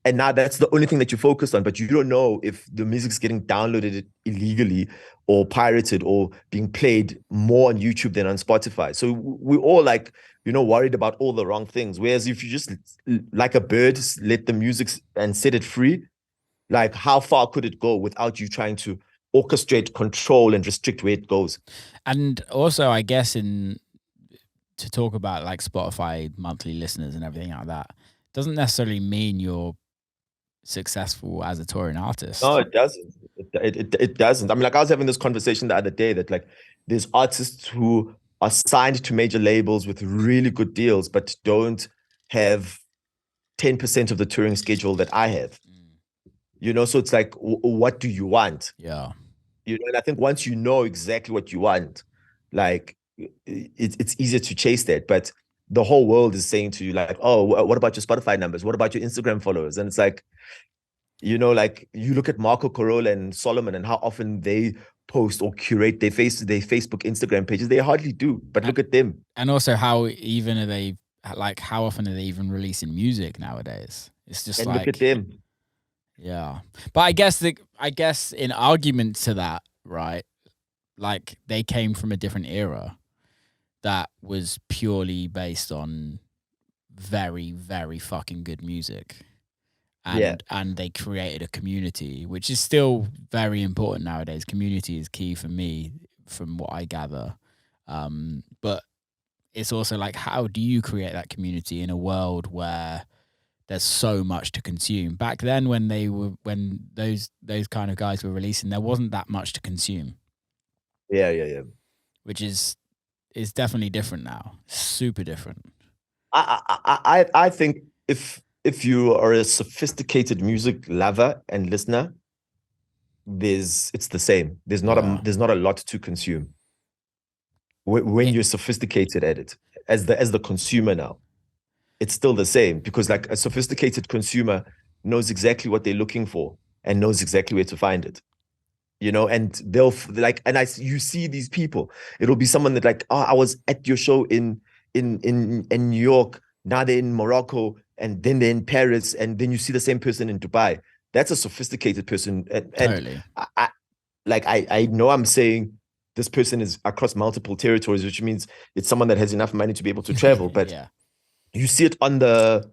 And now that's the only thing that you focus on, but you don't know if the music's getting downloaded illegally or pirated or being played more on YouTube than on Spotify. So we're all like, worried about all the wrong things. Whereas if you just, like a bird, let the music and set it free, like how far could it go without you trying to orchestrate, control, and restrict where it goes? And also, I guess to talk about like Spotify monthly listeners and everything like that, doesn't necessarily mean you're successful as a touring artist. No, it doesn't. It doesn't. I mean, like I was having this conversation the other day that like there's artists who are signed to major labels with really good deals, but don't have 10% of the touring schedule that I have. So it's like, what do you want? Yeah. And I think once you know exactly what you want, like it's easier to chase that. But the whole world is saying to you like, oh, what about your Spotify numbers? What about your Instagram followers? And it's like, like you look at Marco Corolla and Solomon and how often they post or curate their Facebook, Instagram pages. They hardly do, but look at them. And also how often are they even releasing music nowadays? It's just and look at them. Yeah. But I guess in argument to that, right? Like they came from a different era that was purely based on very, very fucking good music. And they created a community, which is still very important nowadays. Community is key for me, from what I gather. But it's also like, how do you create that community in a world where there's so much to consume? Back then, when those kind of guys were releasing, there wasn't that much to consume. Yeah. Which is definitely different now. Super different. I think if you are a sophisticated music lover and listener, it's the same. There's not a lot to consume when you're sophisticated at it as the consumer now. It's still the same, because like a sophisticated consumer knows exactly what they're looking for and knows exactly where to find it. And they'll like, and you see these people, it'll be someone that like, oh, I was at your show in New York, now they're in Morocco, and then they're in Paris, and then you see the same person in Dubai. That's a sophisticated person. And totally. I know I'm saying this person is across multiple territories, which means it's someone that has enough money to be able to travel. But you see it on the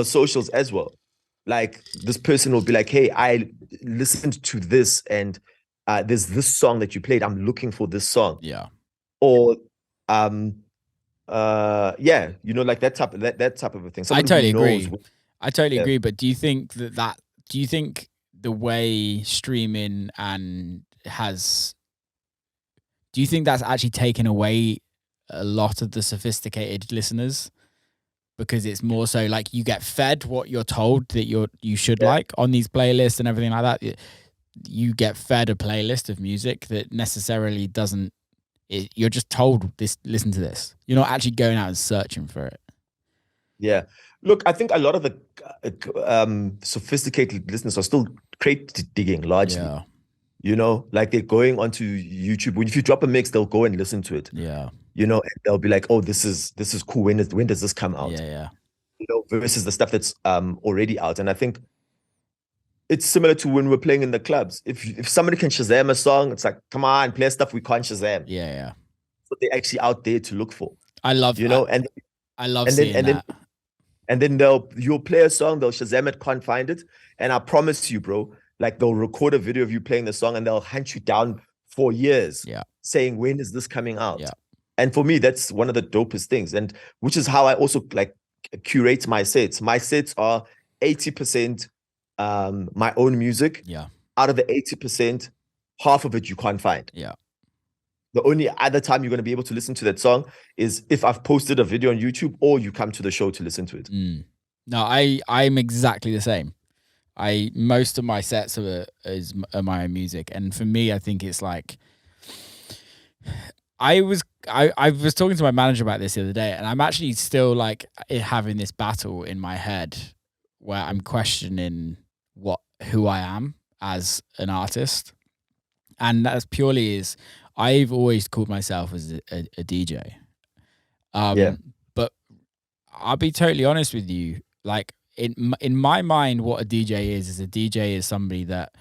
socials as well. Like this person will be like, hey, I listened to this, and there's this song that you played. I'm looking for this song. Yeah. Or like that type of a thing. I totally agree. I totally agree. But do you think do you think the way streaming do you think that's actually taken away a lot of the sophisticated listeners? Because it's more so like you get fed what you're told that you should like on these playlists and everything like that. You get fed a playlist of music that necessarily doesn't. You're just told this. Listen to this. You're not actually going out and searching for it. Yeah. Look, I think a lot of the sophisticated listeners are still crate digging largely. Yeah. Like they're going onto YouTube. If you drop a mix, they'll go and listen to it. Yeah. And they'll be like, "Oh, this is cool. When does this come out?" Yeah. Versus the stuff that's already out. And I think it's similar to when we're playing in the clubs. If somebody can Shazam a song, it's like, come on, play stuff we can't Shazam. Yeah. What they're actually out there to look for. I love and I love seeing that. And then you'll play a song, they'll Shazam it, can't find it, and I promise you, bro, like they'll record a video of you playing the song and they'll hunt you down for years. Yeah. Saying, when is this coming out? Yeah. And for me, that's one of the dopest things. And which is how I also like curate my sets. My sets are 80% my own music. Yeah. Out of the 80%, half of it you can't find. Yeah. The only other time you're going to be able to listen to that song is if I've posted a video on YouTube or you come to the show to listen to it. No, I'm exactly the same. Most of my sets are my own music, and for me, I think it's like I was talking to my manager about this the other day, and I'm actually still like having this battle in my head where I'm questioning who I am as an artist, and that's purely is I've always called myself as a DJ. But I'll be totally honest with you, like in my mind, what a DJ is a DJ is somebody that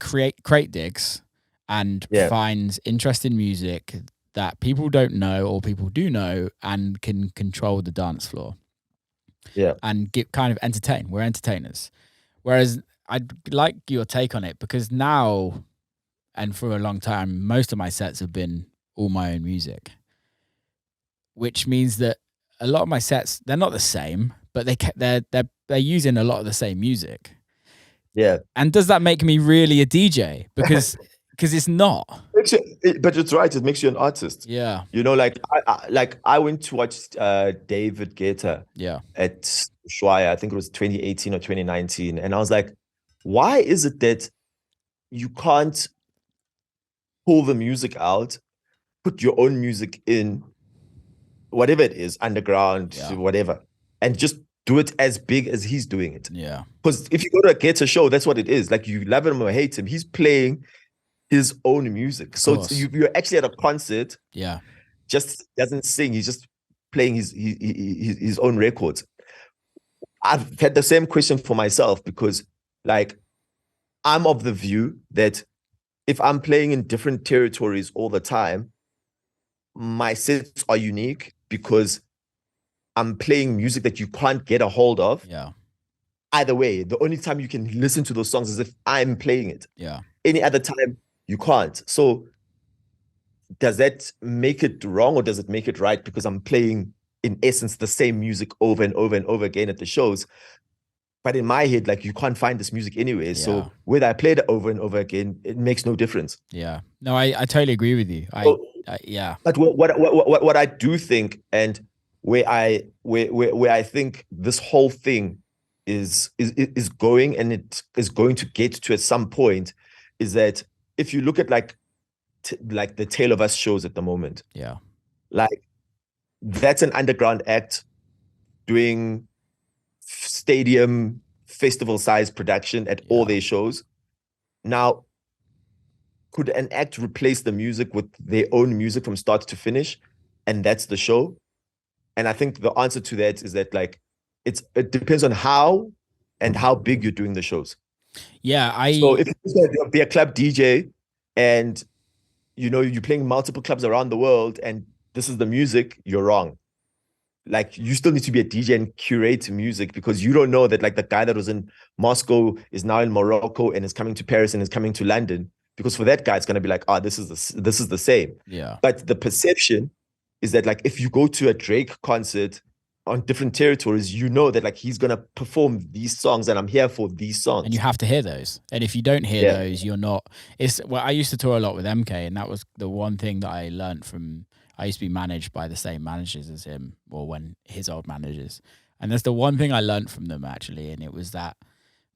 crate digs and finds interesting music that people don't know or people do know and can control the dance floor. Yeah. And get kind of entertain. We're entertainers. Whereas I'd like your take on it, because now and for a long time, most of my sets have been all my own music, which means that a lot of my sets, they're not the same, but they're using a lot of the same music. Yeah. And does that make me really a DJ? Because it's not. But it's right. It makes you an artist. Yeah. You know, like I went to watch David Guetta at Ushuaia. I think it was 2018 or 2019. And I was like, why is it that you can't pull the music out, put your own music in, whatever it is, underground, whatever, and just do it as big as he's doing it? Yeah. Because if you go to a Guetta show, that's what it is. Like, you love him or hate him, he's playing his own music. So you're actually at a concert. Yeah. Just doesn't sing. He's just playing his own records. I've had the same question for myself, because like I'm of the view that if I'm playing in different territories all the time, my sets are unique because I'm playing music that you can't get a hold of. Yeah. Either way, the only time you can listen to those songs is if I'm playing it. Yeah. Any other time, you can't. So does that make it wrong or does it make it right? Because I'm playing, in essence, the same music over and over and over again at the shows. But in my head, like, you can't find this music anyway. Yeah. So whether I play it over and over again, it makes no difference. Yeah. No, I totally agree with you. Yeah. But what I do think, and where I think this whole thing is going, and it is going to get to at some point, is that if you look at like the Tale of Us shows at the moment, like, that's an underground act doing stadium festival size production at all their shows. Now, could an act replace the music with their own music from start to finish, and that's the show? And I think the answer to that is that, like, it depends on how big you're doing the shows. Yeah, so if you're be a club DJ and you're playing multiple clubs around the world and this is the music, you're wrong. Like, you still need to be a DJ and curate music, because you don't know that, like, the guy that was in Moscow is now in Morocco and is coming to Paris and is coming to London, because for that guy it's going to be like, this is the same. Yeah. But the perception is that, like, if you go to a Drake concert on different territories, that, like, he's going to perform these songs and I'm here for these songs. And you have to hear those. And if you don't hear those, you're not. I used to tour a lot with MK, and that was the one thing that I learned from. I used to be managed by the same managers as him, or when his old managers. And that's the one thing I learned from them, actually. And it was that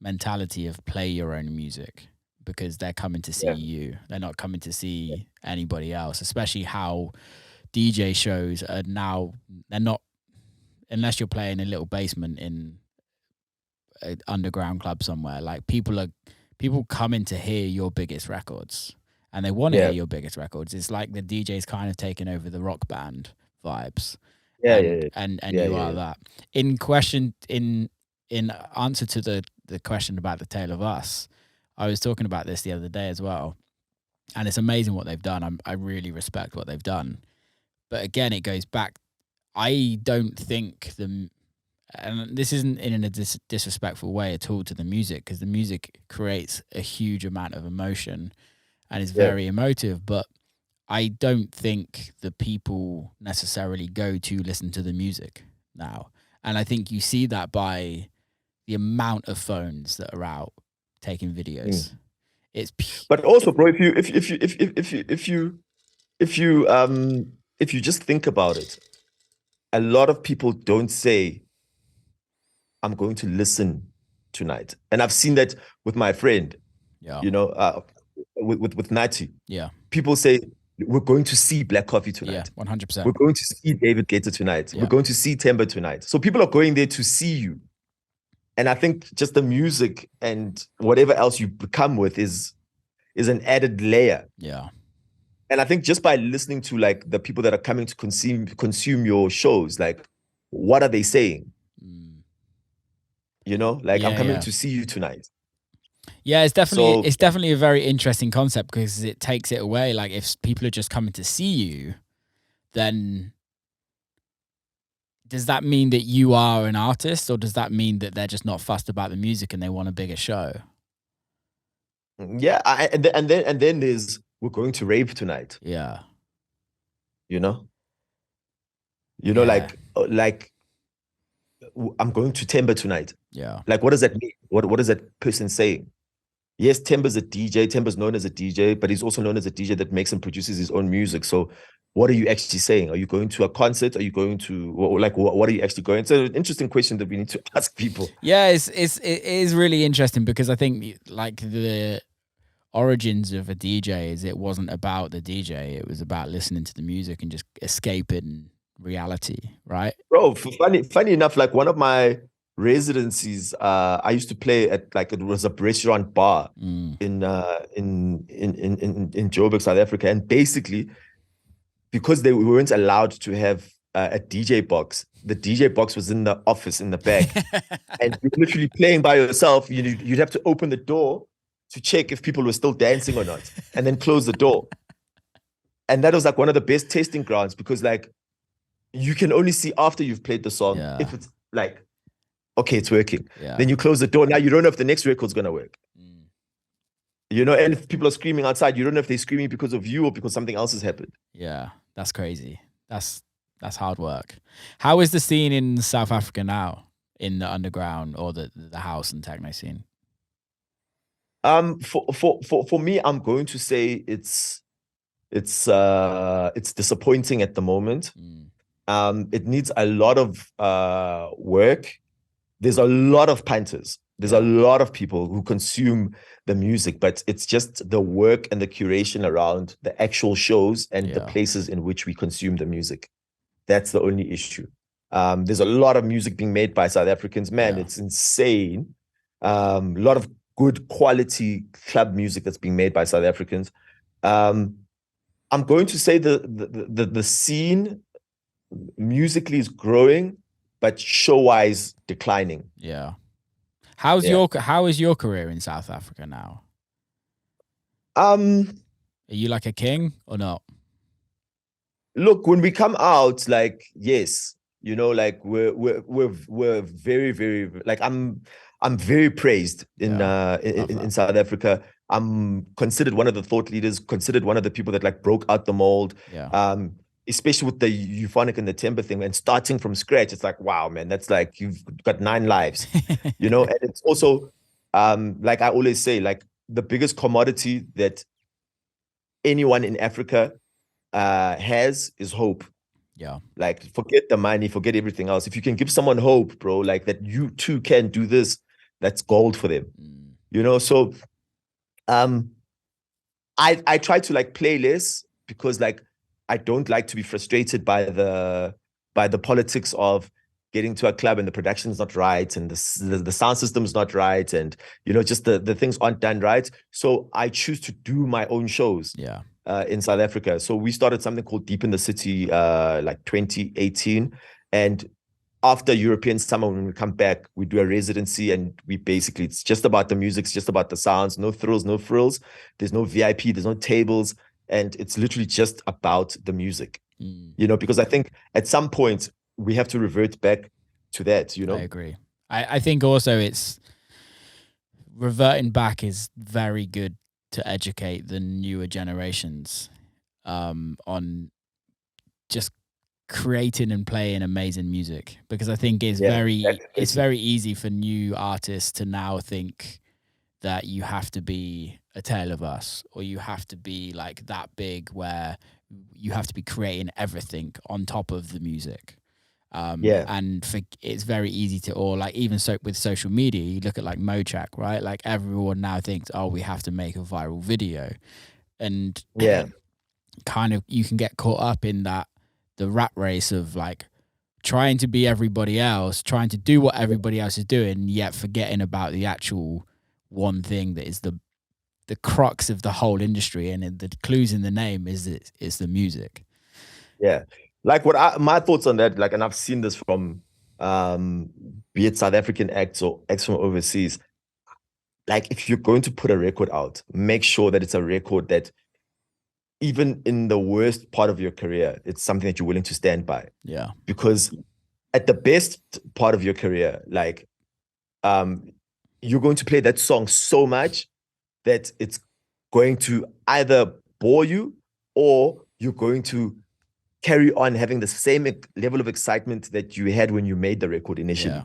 mentality of play your own music, because they're coming to see you. They're not coming to see anybody else, especially how DJ shows are now. They're not, unless you're playing a little basement in an underground club somewhere. Like, people coming to hear your biggest records. And they want to hear your biggest records. It's like the DJ's kind of taking over the rock band vibes. And you are that. In answer to the question about the Tale of Us, I was talking about this the other day as well. And it's amazing what they've done. I really respect what they've done. But again, it goes back. I don't think and this isn't in a disrespectful way at all to the music, because the music creates a huge amount of emotion and is very emotive, but I don't think the people necessarily go to listen to the music now. And I think you see that by the amount of phones that are out taking videos. It's But also, bro, if you just think about it, a lot of people don't say, I'm going to listen tonight. And I've seen that with my friend, you know, with Nati. Yeah. People say, we're going to see Black Coffee tonight. Yeah, 100%. We're going to see David Guetta tonight. Yeah. We're going to see Themba tonight. So people are going there to see you. And I think just the music and whatever else you become with is an added layer. Yeah. And I think just by listening to like the people that are coming to consume your shows, like, what are they saying? You know, like, I'm coming to see you tonight. Yeah, it's definitely a very interesting concept because it takes it away. Like, if people are just coming to see you, then does that mean that you are an artist, or does that mean that they're just not fussed about the music and they want a bigger show? Yeah, and then there's, we're going to rave tonight. Yeah, you know, like I'm going to Themba tonight. Yeah, like, what does that mean? What is that person saying? Yes, Themba's a DJ. Themba's known as a DJ, but he's also known as a DJ that makes and produces his own music. So what are you actually saying? Are you going to a concert? Are you going to, like, what are you actually going? It's an interesting question that we need to ask people. Yeah, it is really interesting because I think like the origins of a DJ is it wasn't about the DJ. It was about listening to the music and just escaping reality, right? Bro, funny enough, like one of my residencies, I used to play at, like, it was a restaurant bar in Joburg, South Africa, and basically because we weren't allowed to have a DJ box, the DJ box was in the office in the back, and you're literally playing by yourself. You'd have to open the door to check if people were still dancing or not, and then close the door. And that was like one of the best testing grounds because, like, you can only see after you've played the song if it's like, okay, it's working. Then you close the door. Now you don't know if the next record's gonna work. You know, and if people are screaming outside, you don't know if they're screaming because of you or because something else has happened. Yeah, that's crazy. That's hard work. How is the scene in South Africa now, in the underground or the house and techno scene? For me, I'm going to say it's disappointing at the moment. It needs a lot of work. There's a lot of punters. There's a lot of people who consume the music, but it's just the work and the curation around the actual shows and the places in which we consume the music. That's the only issue. There's a lot of music being made by South Africans. Man, it's insane. A lot of good quality club music that's being made by South Africans. I'm going to say the scene musically is growing, but show-wise declining. Yeah. How is your career in South Africa now? Are you like a king or not? Look, when we come out, like, yes, you know, like we're very, very, like, I'm very praised in South Africa. I'm considered one of the thought leaders, considered one of the people that, like, broke out the mold. Especially with the euphonic and the Themba thing, and starting from scratch, it's like, wow, man, that's like, you've got 9 lives, you know. And it's also, like I always say, like, the biggest commodity that anyone in Africa has is hope. Yeah. Like, forget the money, forget everything else. If you can give someone hope, bro, like, that you too can do this, that's gold for them. You know, so I try to, like, play less because, like, I don't like to be frustrated by the politics of getting to a club and the production's not right and the sound system's not right, and, you know, just the things aren't done right. So I choose to do my own shows in South Africa. So we started something called Deep in the City like 2018, and after European summer, when we come back, we do a residency, and we basically, it's just about the music, it's just about the sounds, no thrills, no frills. There's no VIP, there's no tables. And it's literally just about the music, you know, because I think at some point we have to revert back to that, you know. I agree. I think also it's reverting back is very good to educate the newer generations. on just creating and playing amazing music, because I think it's Yeah, it's very easy for new artists to now think that you have to be a Tale of Us, or you have to be like that big where you have to be creating everything on top of the music. And it's very easy to, or like even so with social media, you look at like Mochak, right? Like everyone now thinks, oh, we have to make a viral video, and kind of you can get caught up in the rat race of like trying to be everybody else, trying to do what everybody else is doing, yet forgetting about the actual one thing that is the crux of the whole industry, and the clues in the name is the music. Yeah. Like my thoughts on that, like, and I've seen this from be it South African acts or acts from overseas. Like, if you're going to put a record out, make sure that it's a record that even in the worst part of your career, it's something that you're willing to stand by. Yeah. Because at the best part of your career, like, you're going to play that song so much that it's going to either bore you, or you're going to carry on having the same level of excitement that you had when you made the record initially. Yeah.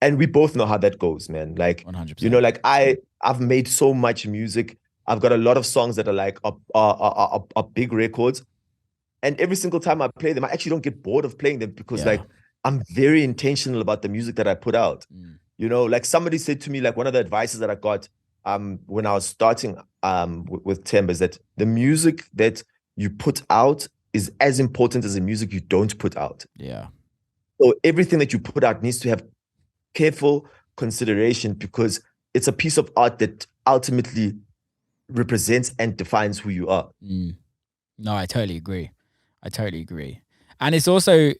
And we both know how that goes, man. Like, 100%. you know, like I've made so much music. I've got a lot of songs that are like are big records. And every single time I play them, I actually don't get bored of playing them, because like I'm very intentional about the music that I put out. You know, like somebody said to me, like one of the advices that I got when I was starting with Themba is that the music that you put out is as important as the music you don't put out. Yeah. So everything that you put out needs to have careful consideration, because it's a piece of art that ultimately represents and defines who you are. No, I totally agree. And it's also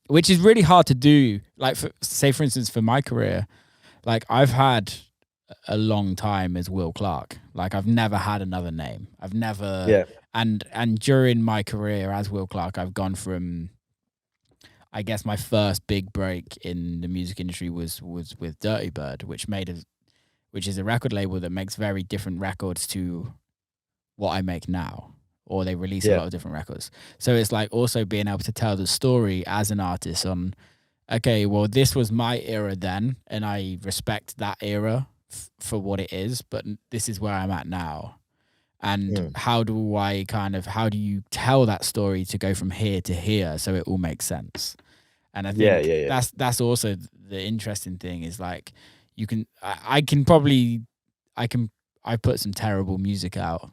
which is really hard to do. Like, for instance, for my career, like I've had a long time as Will Clarke. Like I've never had another name. I've never and during my career as Will Clarke, I've gone from, I guess my first big break in the music industry was with Dirty Bird, which is a record label that makes very different records to what I make now, or they release a lot of different records. So it's like also being able to tell the story as an artist on, okay, well, this was my era then, and I respect that era for what it is, but this is where I'm at now. And how do you tell that story to go from here to here so it all makes sense? And I think that's also the interesting thing, is like I put some terrible music out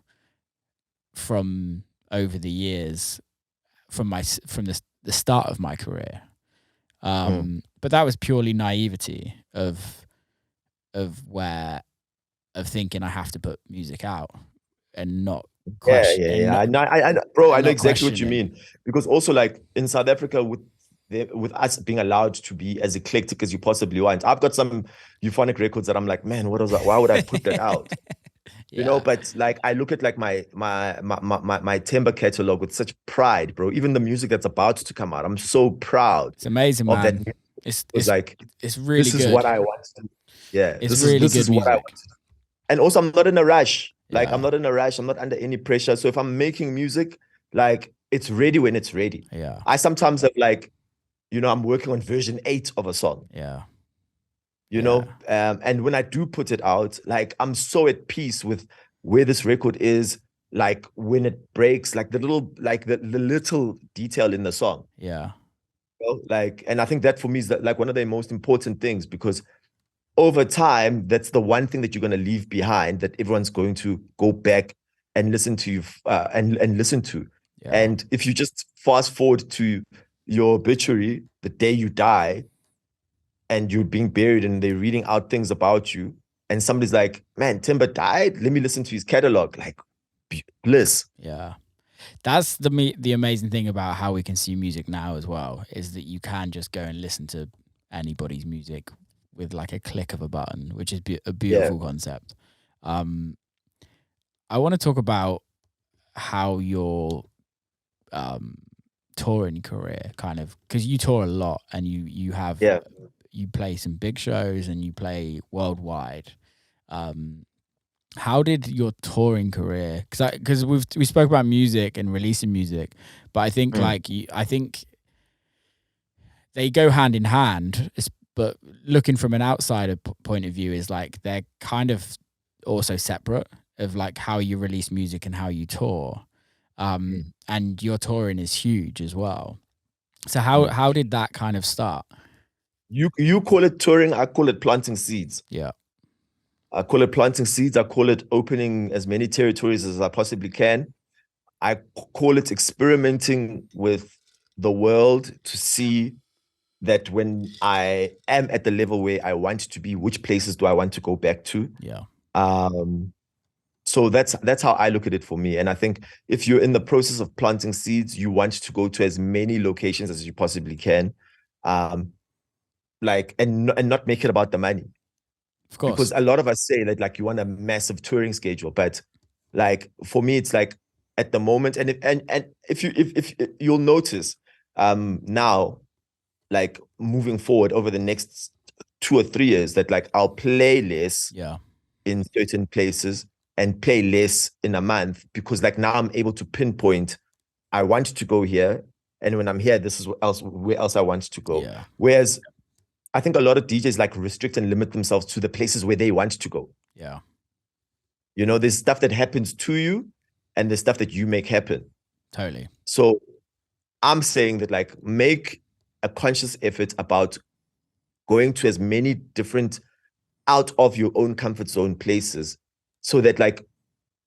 from over the years from the start of my career. But that was purely naivety of thinking I have to put music out and not question. I know, bro. I know exactly what you mean, because also like in South Africa, with us being allowed to be as eclectic as you possibly want, I've got some euphonic records that I'm like, man, what was that? Why would I put that out? You know, but like I look at like my Themba catalog with such pride, bro. Even the music that's about to come out, I'm so proud. It's amazing, man. That it's like, it's really this good. is what I want to do. Yeah, this is what I want to do. And also, I'm not in a rush. Like, I'm not in a rush. I'm not under any pressure. So if I'm making music, like, it's ready when it's ready. Yeah. I sometimes have like, you know, I'm working on version 8 of a song. Yeah. You know, and when I do put it out, like, I'm so at peace with where this record is, like when it breaks, like the little detail in the song. Yeah. You know? Like, and I think that for me is like one of the most important things, because over time, that's the one thing that you're going to leave behind, that everyone's going to go back and listen to you and listen to. Yeah. And if you just fast forward to your obituary, the day you die, and you're being buried and they're reading out things about you, and somebody's like, man, Themba died, let me listen to his catalog, like, bliss. Yeah. That's the amazing thing about how we consume music now as well, is that you can just go and listen to anybody's music with like a click of a button, which is a beautiful concept. I want to talk about how your touring career kind of, because you tour a lot and you have you play some big shows and you play worldwide. How did your touring career? Because we spoke about music and releasing music, but I think I think they go hand in hand. But looking from an outsider point of view, is like they're kind of also separate of like how you release music and how you tour. And your touring is huge as well. So how did that kind of start? You call it touring, I call it planting seeds. Yeah. I call it planting seeds. I call it opening as many territories as I possibly can. I call it experimenting with the world to see that when I am at the level where I want to be, which places do I want to go back to? Yeah. So that's how I look at it for me. And I think if you're in the process of planting seeds, you want to go to as many locations as you possibly can. Like and not make it about the money. Of course. Because a lot of us say that like you want a massive touring schedule, but like for me, it's like at the moment, and if you'll notice now, like moving forward over the next 2 or 3 years, that like I'll play less in certain places and play less in a month, because like now I'm able to pinpoint I want to go here, and when I'm here, this is where else I want to go. Yeah. Whereas I think a lot of DJs like restrict and limit themselves to the places where they want to go. Yeah. You know, there's stuff that happens to you and there's stuff that you make happen. Totally. So I'm saying that like make a conscious effort about going to as many different out of your own comfort zone places, so that like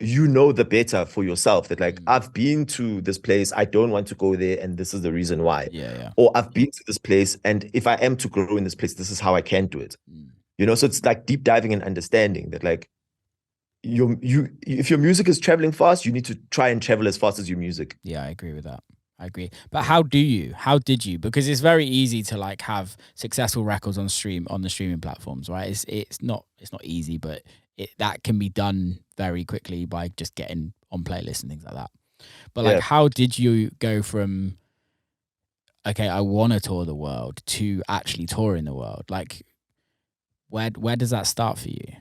you know the better for yourself, that like I've been to this place, I don't want to go there, and this is the reason why. Or I've been to this place, and if I am to grow in this place, this is how I can do it. You know, so it's like deep diving and understanding that like if your music is traveling fast, you need to try and travel as fast as your music. Yeah, I agree with that. I agree. But how did you? Because it's very easy to like have successful records on the streaming platforms, right? It's not easy, but that can be done very quickly by just getting on playlists and things like that. But like, how did you go from, okay, I want to tour the world, to actually touring the world? Like, where does that start for you?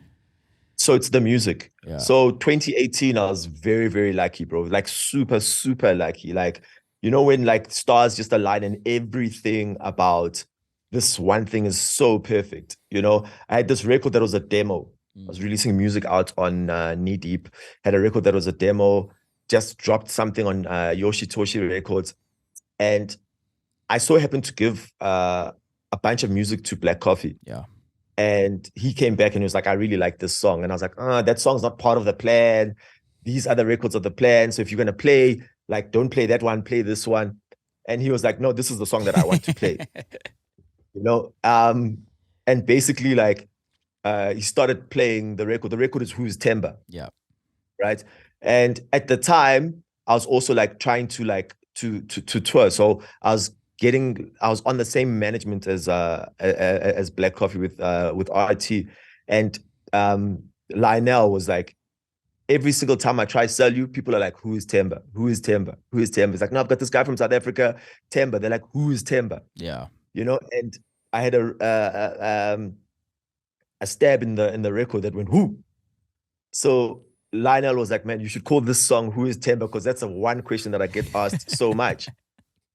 So it's the music. So 2018, I was very, very lucky, bro. Like super, super lucky. Like, you know, when like stars just align and everything about this one thing is so perfect. You know, I had this record that was a demo. I was releasing music out on Knee Deep. Had a record that was a demo. Just dropped something on Yoshitoshi Records, and I so happened to give a bunch of music to Black Coffee. Yeah. And he came back and he was like, I really like this song. And I was like, that song's not part of the plan. These are the records of the plan. So if you're going to play, like, don't play that one, play this one. And he was like, no, this is the song that I want to play. You know? And basically, like, he started playing the record. The record is Who Is Themba. Yeah. Right. And at the time, I was also like trying to like to tour. So I was on the same management as Black Coffee with RT. And Lionel was like, every single time I try to sell you, people are like, who is Themba? Who is Themba? Who is Themba? It's like, no, I've got this guy from South Africa, Themba. They're like, who is Themba? Yeah. You know, and I had a stab in the record that went, who? So Lionel was like, man, you should call this song Who Is Themba, because that's the one question that I get asked so much.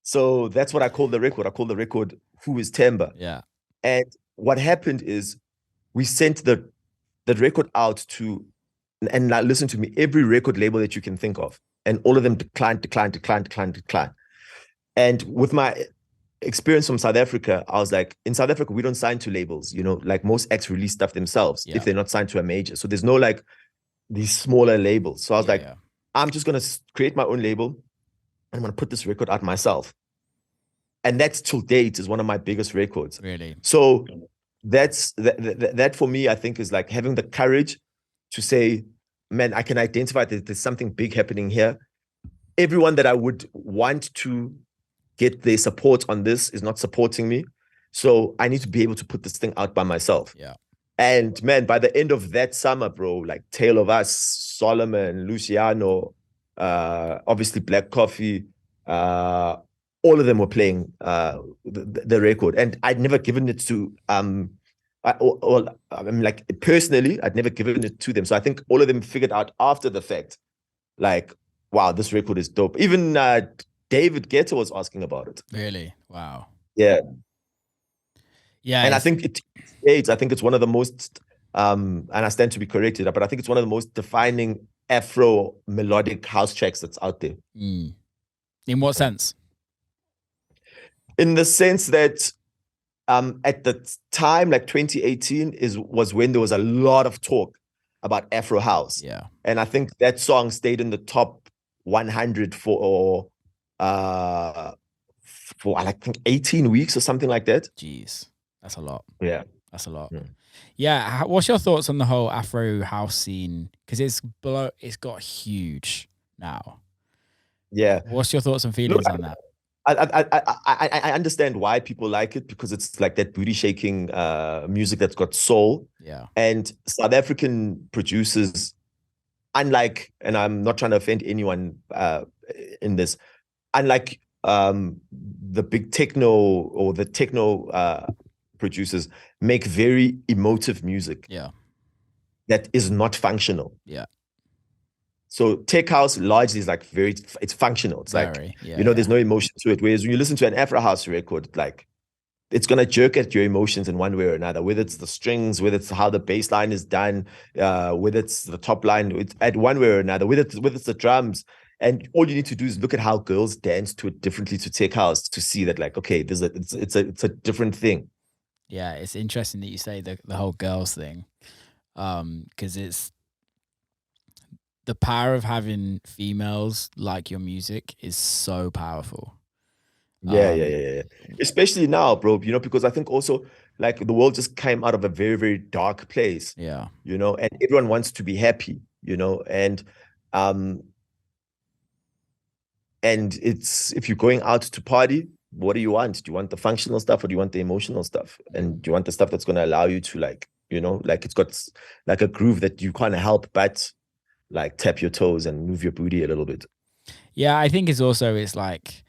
So that's what I call the record. I call the record Who Is Themba. Yeah. And what happened is we sent the record out to, and now listen to me, every record label that you can think of. And all of them declined. And with my experience from South Africa, I was like, in South Africa, we don't sign to labels. You know, like most acts release stuff themselves if they're not signed to a major. So there's no like these smaller labels. So I was I'm just going to create my own label. I'm going to put this record out myself. And that's till date is one of my biggest records. Really? So that for me, I think is like having the courage to say, man, I can identify that there's something big happening here. Everyone that I would want to get their support on this is not supporting me. So I need to be able to put this thing out by myself. Yeah. And man, by the end of that summer, bro, like Tale of Us, Solomon, Luciano, obviously Black Coffee, all of them were playing the record. And I'd never given it to I mean, like personally, I'd never given it to them. So I think all of them figured out after the fact, like, wow, this record is dope. Even David Guetta was asking about it. Really? Wow. Yeah. Yeah. And I think it's one of the most, and I stand to be corrected, but I think it's one of the most defining Afro melodic house tracks that's out there. In what sense? In the sense that at the time, like 2018 was when there was a lot of talk about Afro house. Yeah. And I think that song stayed in the top 100 for I think 18 weeks or something like that. Jeez, that's a lot. Yeah. That's a lot. Yeah. Yeah. What's your thoughts on the whole Afro house scene? Because it's got huge now. Yeah. What's your thoughts and feelings on that? I understand why people like it, because it's like that booty shaking music that's got soul. Yeah. And South African producers, unlike, and I'm not trying to offend anyone in this, unlike the big techno or the techno producers, make very emotive music. Yeah. That is not functional. Yeah. So tech house largely is like it's functional. It's very, like, there's no emotion to it. Whereas when you listen to an Afro house record, like it's going to jerk at your emotions in one way or another, whether it's the strings, whether it's how the bass line is done, whether it's the top line, it's at one way or another, whether it's the drums. And all you need to do is look at how girls dance to it differently to tech house to see that, like, okay, it's a different thing. Yeah, it's interesting that you say the whole girls thing, because it's the power of having females like your music is so powerful. Yeah. Especially now, bro, because I think also like the world just came out of a very, very dark place. Yeah. And everyone wants to be happy, and it's, if you're going out to party, what do you want? Do you want the functional stuff or do you want the emotional stuff? And do you want the stuff that's going to allow you to, like, like it's got like a groove that you can't help but like tap your toes and move your booty a little bit. Yeah, I think it's like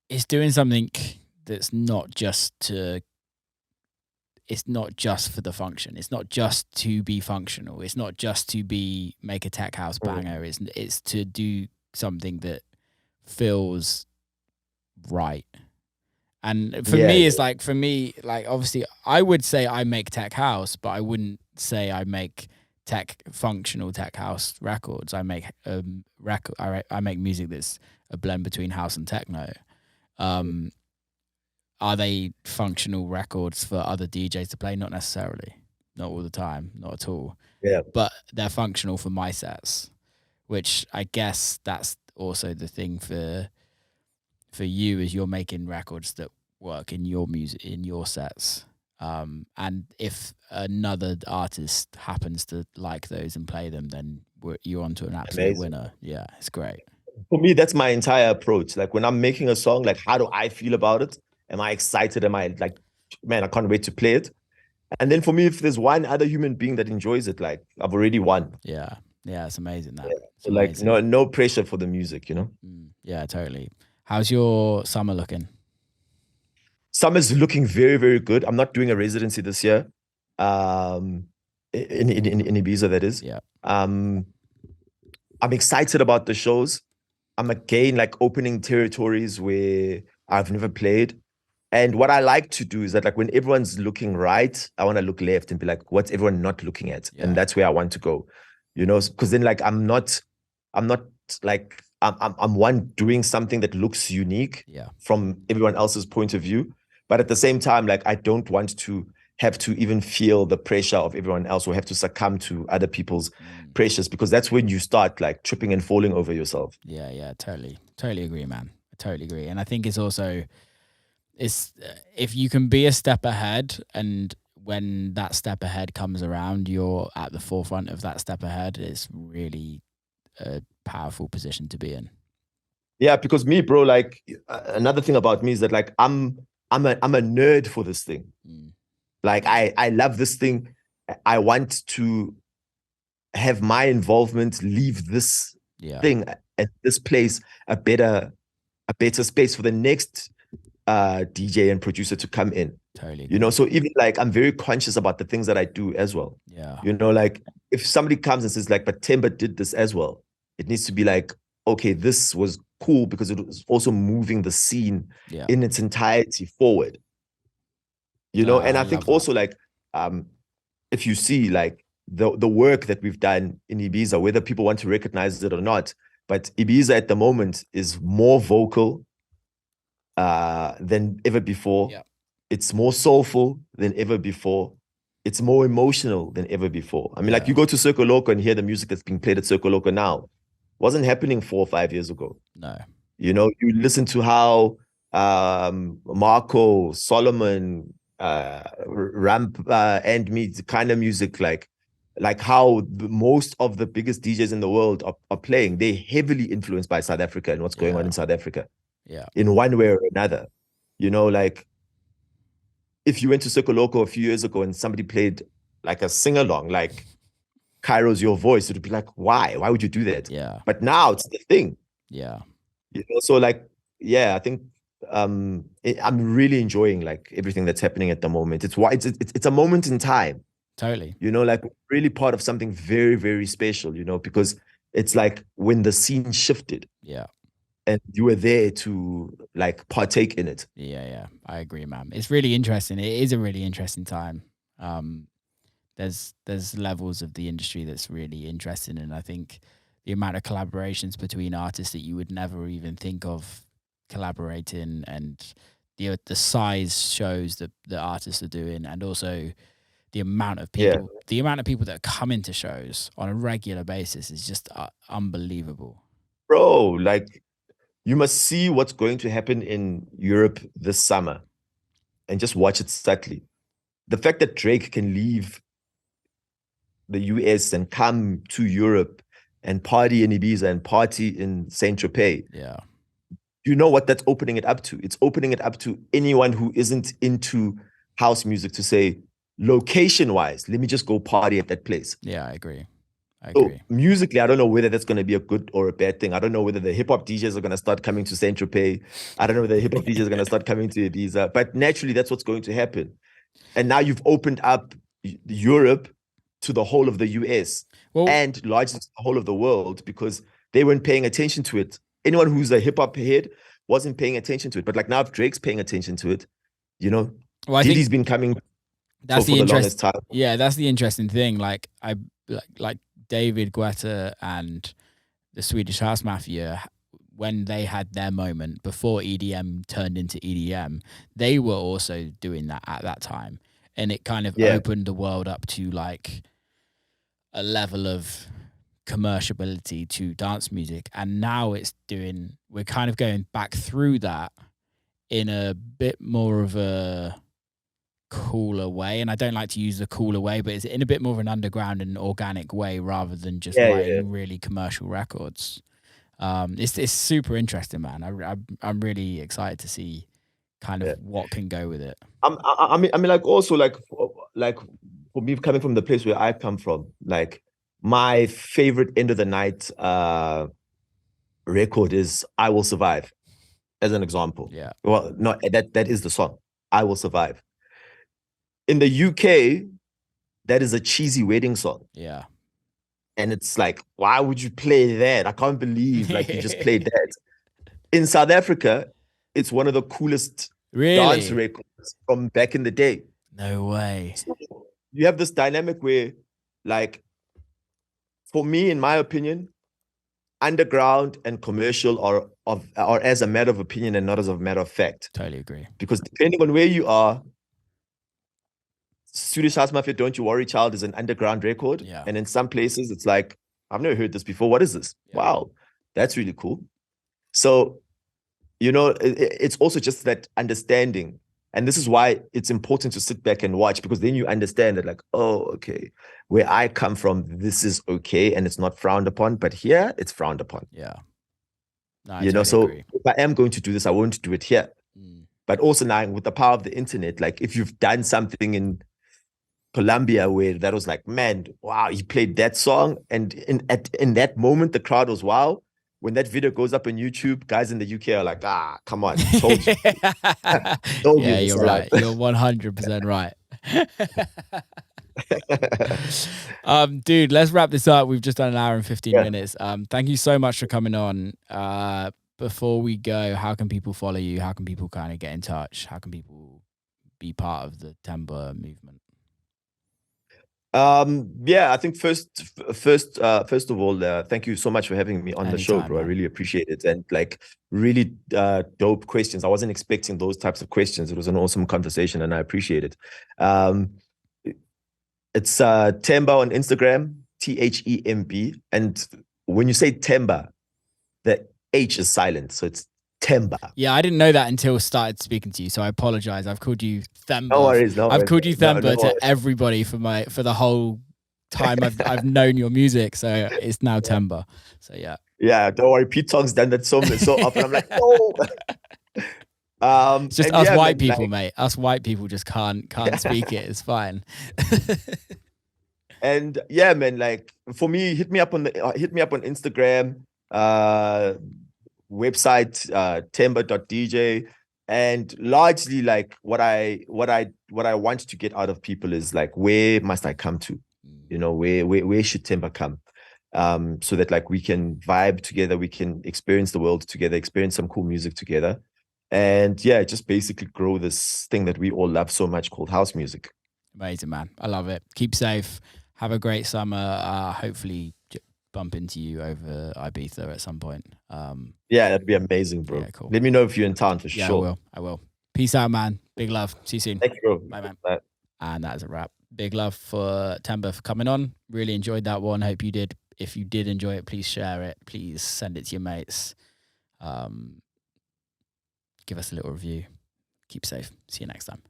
it's doing something that's not just for the function. It's not just to be functional. It's not just to make a tech house banger. It's to do something that feels right. And for me, obviously I would say I make tech house, but I wouldn't say I make functional tech house records. I make I make music that's a blend between house and techno. Are they functional records for other DJs to play? Not necessarily. Not all the time. Not at all. Yeah. But they're functional for my sets, which I guess that's also the thing for you, is you're making records that work in your music, in your sets. And if another artist happens to like those and play them, then you're onto an absolute winner. Yeah, it's great. For me, that's my entire approach. Like when I'm making a song, like how do I feel about it? Am I excited? Am I like, man, I can't wait to play it? And then for me, if there's one other human being that enjoys it, like I've already won. Yeah, it's amazing that. Yeah. So amazing. Like no pressure for the music, Yeah, totally. How's your summer looking? Summer's looking very, very good. I'm not doing a residency this year. In Ibiza, that is. Yeah. I'm excited about the shows. I'm again like opening territories where I've never played. And what I like to do is that, like, when everyone's looking right, I want to look left and be like, what's everyone not looking at? Yeah. And that's where I want to go, because then like I'm one doing something that looks unique from everyone else's point of view. But at the same time, like, I don't want to have to even feel the pressure of everyone else or have to succumb to other people's pressures, because that's when you start like tripping and falling over yourself. Yeah, totally agree, man. I totally agree. And I think it's also, if you can be a step ahead, and when that step ahead comes around, you're at the forefront of that step ahead, it's really a powerful position to be in. Yeah, because me, bro, like another thing about me is that like I'm a nerd for this thing. Like I love this thing. I want to have my involvement leave this thing at this place a better space for the next DJ and producer to come in. Totally You know, agree. so even like I'm very conscious about the things that I do as well. Yeah. You know, like if somebody comes and says like, but Themba did this as well, it needs to be like, okay, this was cool because it was also moving the scene Yeah. in its entirety forward. You No, know, and I I think love that. also like if you see like the work that we've done in Ibiza, whether people want to recognize it or not, but Ibiza at the moment is more vocal than ever before. Yeah. It's more soulful than ever before. It's more emotional than ever before. I mean, like Yeah. you go to Circo Loco and hear the music that's being played at Circo Loco now. Wasn't happening 4 or 5 years ago. No. You know, you listen to how Marco, Solomon, Ramp and me, the kind of music like how most of the biggest DJs in the world are playing. They're heavily influenced by South Africa and what's going on Yeah. in South Africa Yeah. in one way or another. You know, like if you went to Circo Loco a few years ago and somebody played like a sing-along, like Cairo's Your Voice, it would be like, why? Why would you do that? Yeah. But now it's the thing. Yeah. You know, so like, yeah, I think I'm really enjoying like everything that's happening at the moment. It's why it's a moment in time, Totally. you know, like really part of something very, very special, you know, because it's like when the scene shifted Yeah. and you were there to like partake in it. Yeah. Yeah. I agree, man. It's really interesting. It is a really interesting time. Um, there's levels of the industry that's really interesting, and I think the amount of collaborations between artists that you would never even think of collaborating, and the size shows that the artists are doing, and also the amount of Yeah. people that come into shows on a regular basis is just unbelievable. Bro, like you must see what's going to happen in Europe this summer and just watch it subtly. The fact that Drake can leave the US and come to Europe and party in Ibiza and party in Saint Tropez, Yeah. you know what that's opening it up to? It's opening it up to anyone who isn't into house music to say, location wise, let me just go party at that place. Yeah, I agree. So musically, I don't know whether that's going to be a good or a bad thing. I don't know whether the hip hop DJs are going to start coming to Saint Tropez. I don't know whether the hip hop DJs are going to start coming to Ibiza. But naturally, that's what's going to happen. And now you've opened up Europe to the whole of the US and largely to the whole of the world because they weren't paying attention to it. Anyone who's a hip hop head wasn't paying attention to it. But like now, if Drake's paying attention to it, you know, I Diddy's think been coming that's for the longest time. Yeah, that's the interesting thing. Like like David Guetta and the Swedish House Mafia, when they had their moment before EDM turned into EDM, they were also doing that at that time, and it kind of opened the world up to like a level of commerciality to dance music. And now we're kind of going back through that in a bit more of a cooler way. And I don't like to use the cooler way, but it's in a bit more of an underground and organic way rather than just writing really commercial records. It's super interesting, man. I'm really excited to see kind of what can go with it. I mean, like also like for me coming from the place where I come from, like my favorite end of the night record is "I Will Survive," as an example. Yeah. Well, no, that is the song "I Will Survive." In the UK, that is a cheesy wedding song. Yeah. And it's like, why would you play that? I can't believe like you just played that. In South Africa, it's one of the coolest dance records from back in the day. No way. So you have this dynamic where, like, for me, in my opinion, underground and commercial are as a matter of opinion and not as a matter of fact. Totally agree. Because depending on where you are, Swedish House Mafia, Don't You Worry Child is an underground record. Yeah. And in some places, it's like, I've never heard this before. What is this? Yeah. Wow, that's really cool. So, you know, it's also just that understanding. And this is why it's important to sit back and watch, because then you understand that like, oh, okay, where I come from, this is okay and it's not frowned upon, but here it's frowned upon. Yeah. No, you know, so if I am going to do this, I won't do it here. But also now with the power of the internet, like if you've done something in Colombia where that was like, man, wow, he played that song. And in that moment, the crowd was wow. when that video goes up on YouTube, guys in the UK are like, ah, come on, told you. Told Yeah, you you're right. You're 100% right. Dude, let's wrap this up. We've just done an hour and 15 minutes. Thank you so much for coming on. Before we go, how can people follow you? How can people kind of get in touch? How can people be part of the Themba movement? I think first of all, thank you so much for having me on the show, bro. Man. I really appreciate it. And like really dope questions. I wasn't expecting those types of questions. It was an awesome conversation and I appreciate it. It's Themba on Instagram, THEMB. And when you say Themba, the H is silent. So it's Themba. Yeah, I didn't know that until I started speaking to you, so I apologize. I've called you Themba. No worries, I've called you Themba to everybody for the whole time I've known your music, so it's now Themba. So yeah. Yeah, don't worry. Pete Tong's done that so often. I'm like, no. It's just us white people, mate. Us white people just can't speak it. It's fine. And yeah, man, like for me, hit me up on Instagram. Website themba.dj, and largely like what I want to get out of people is like, where must I come to, you know, where should Themba come, so that like we can vibe together, we can experience the world together, experience some cool music together, and yeah, just basically grow this thing that we all love so much called house music. Amazing, man. I love it. Keep safe, have a great summer. Hopefully bump into you over Ibiza at some point. Yeah, that'd be amazing, bro. Yeah, cool. Let me know if you're in town for sure. I will. Peace out, man. Big love. See you soon. Thank you, bro. Bye, man. Bye. And that is a wrap. Big love for Themba for coming on. Really enjoyed that one. Hope you did. If you did enjoy it, please share it. Please send it to your mates. Give us a little review. Keep safe. See you next time.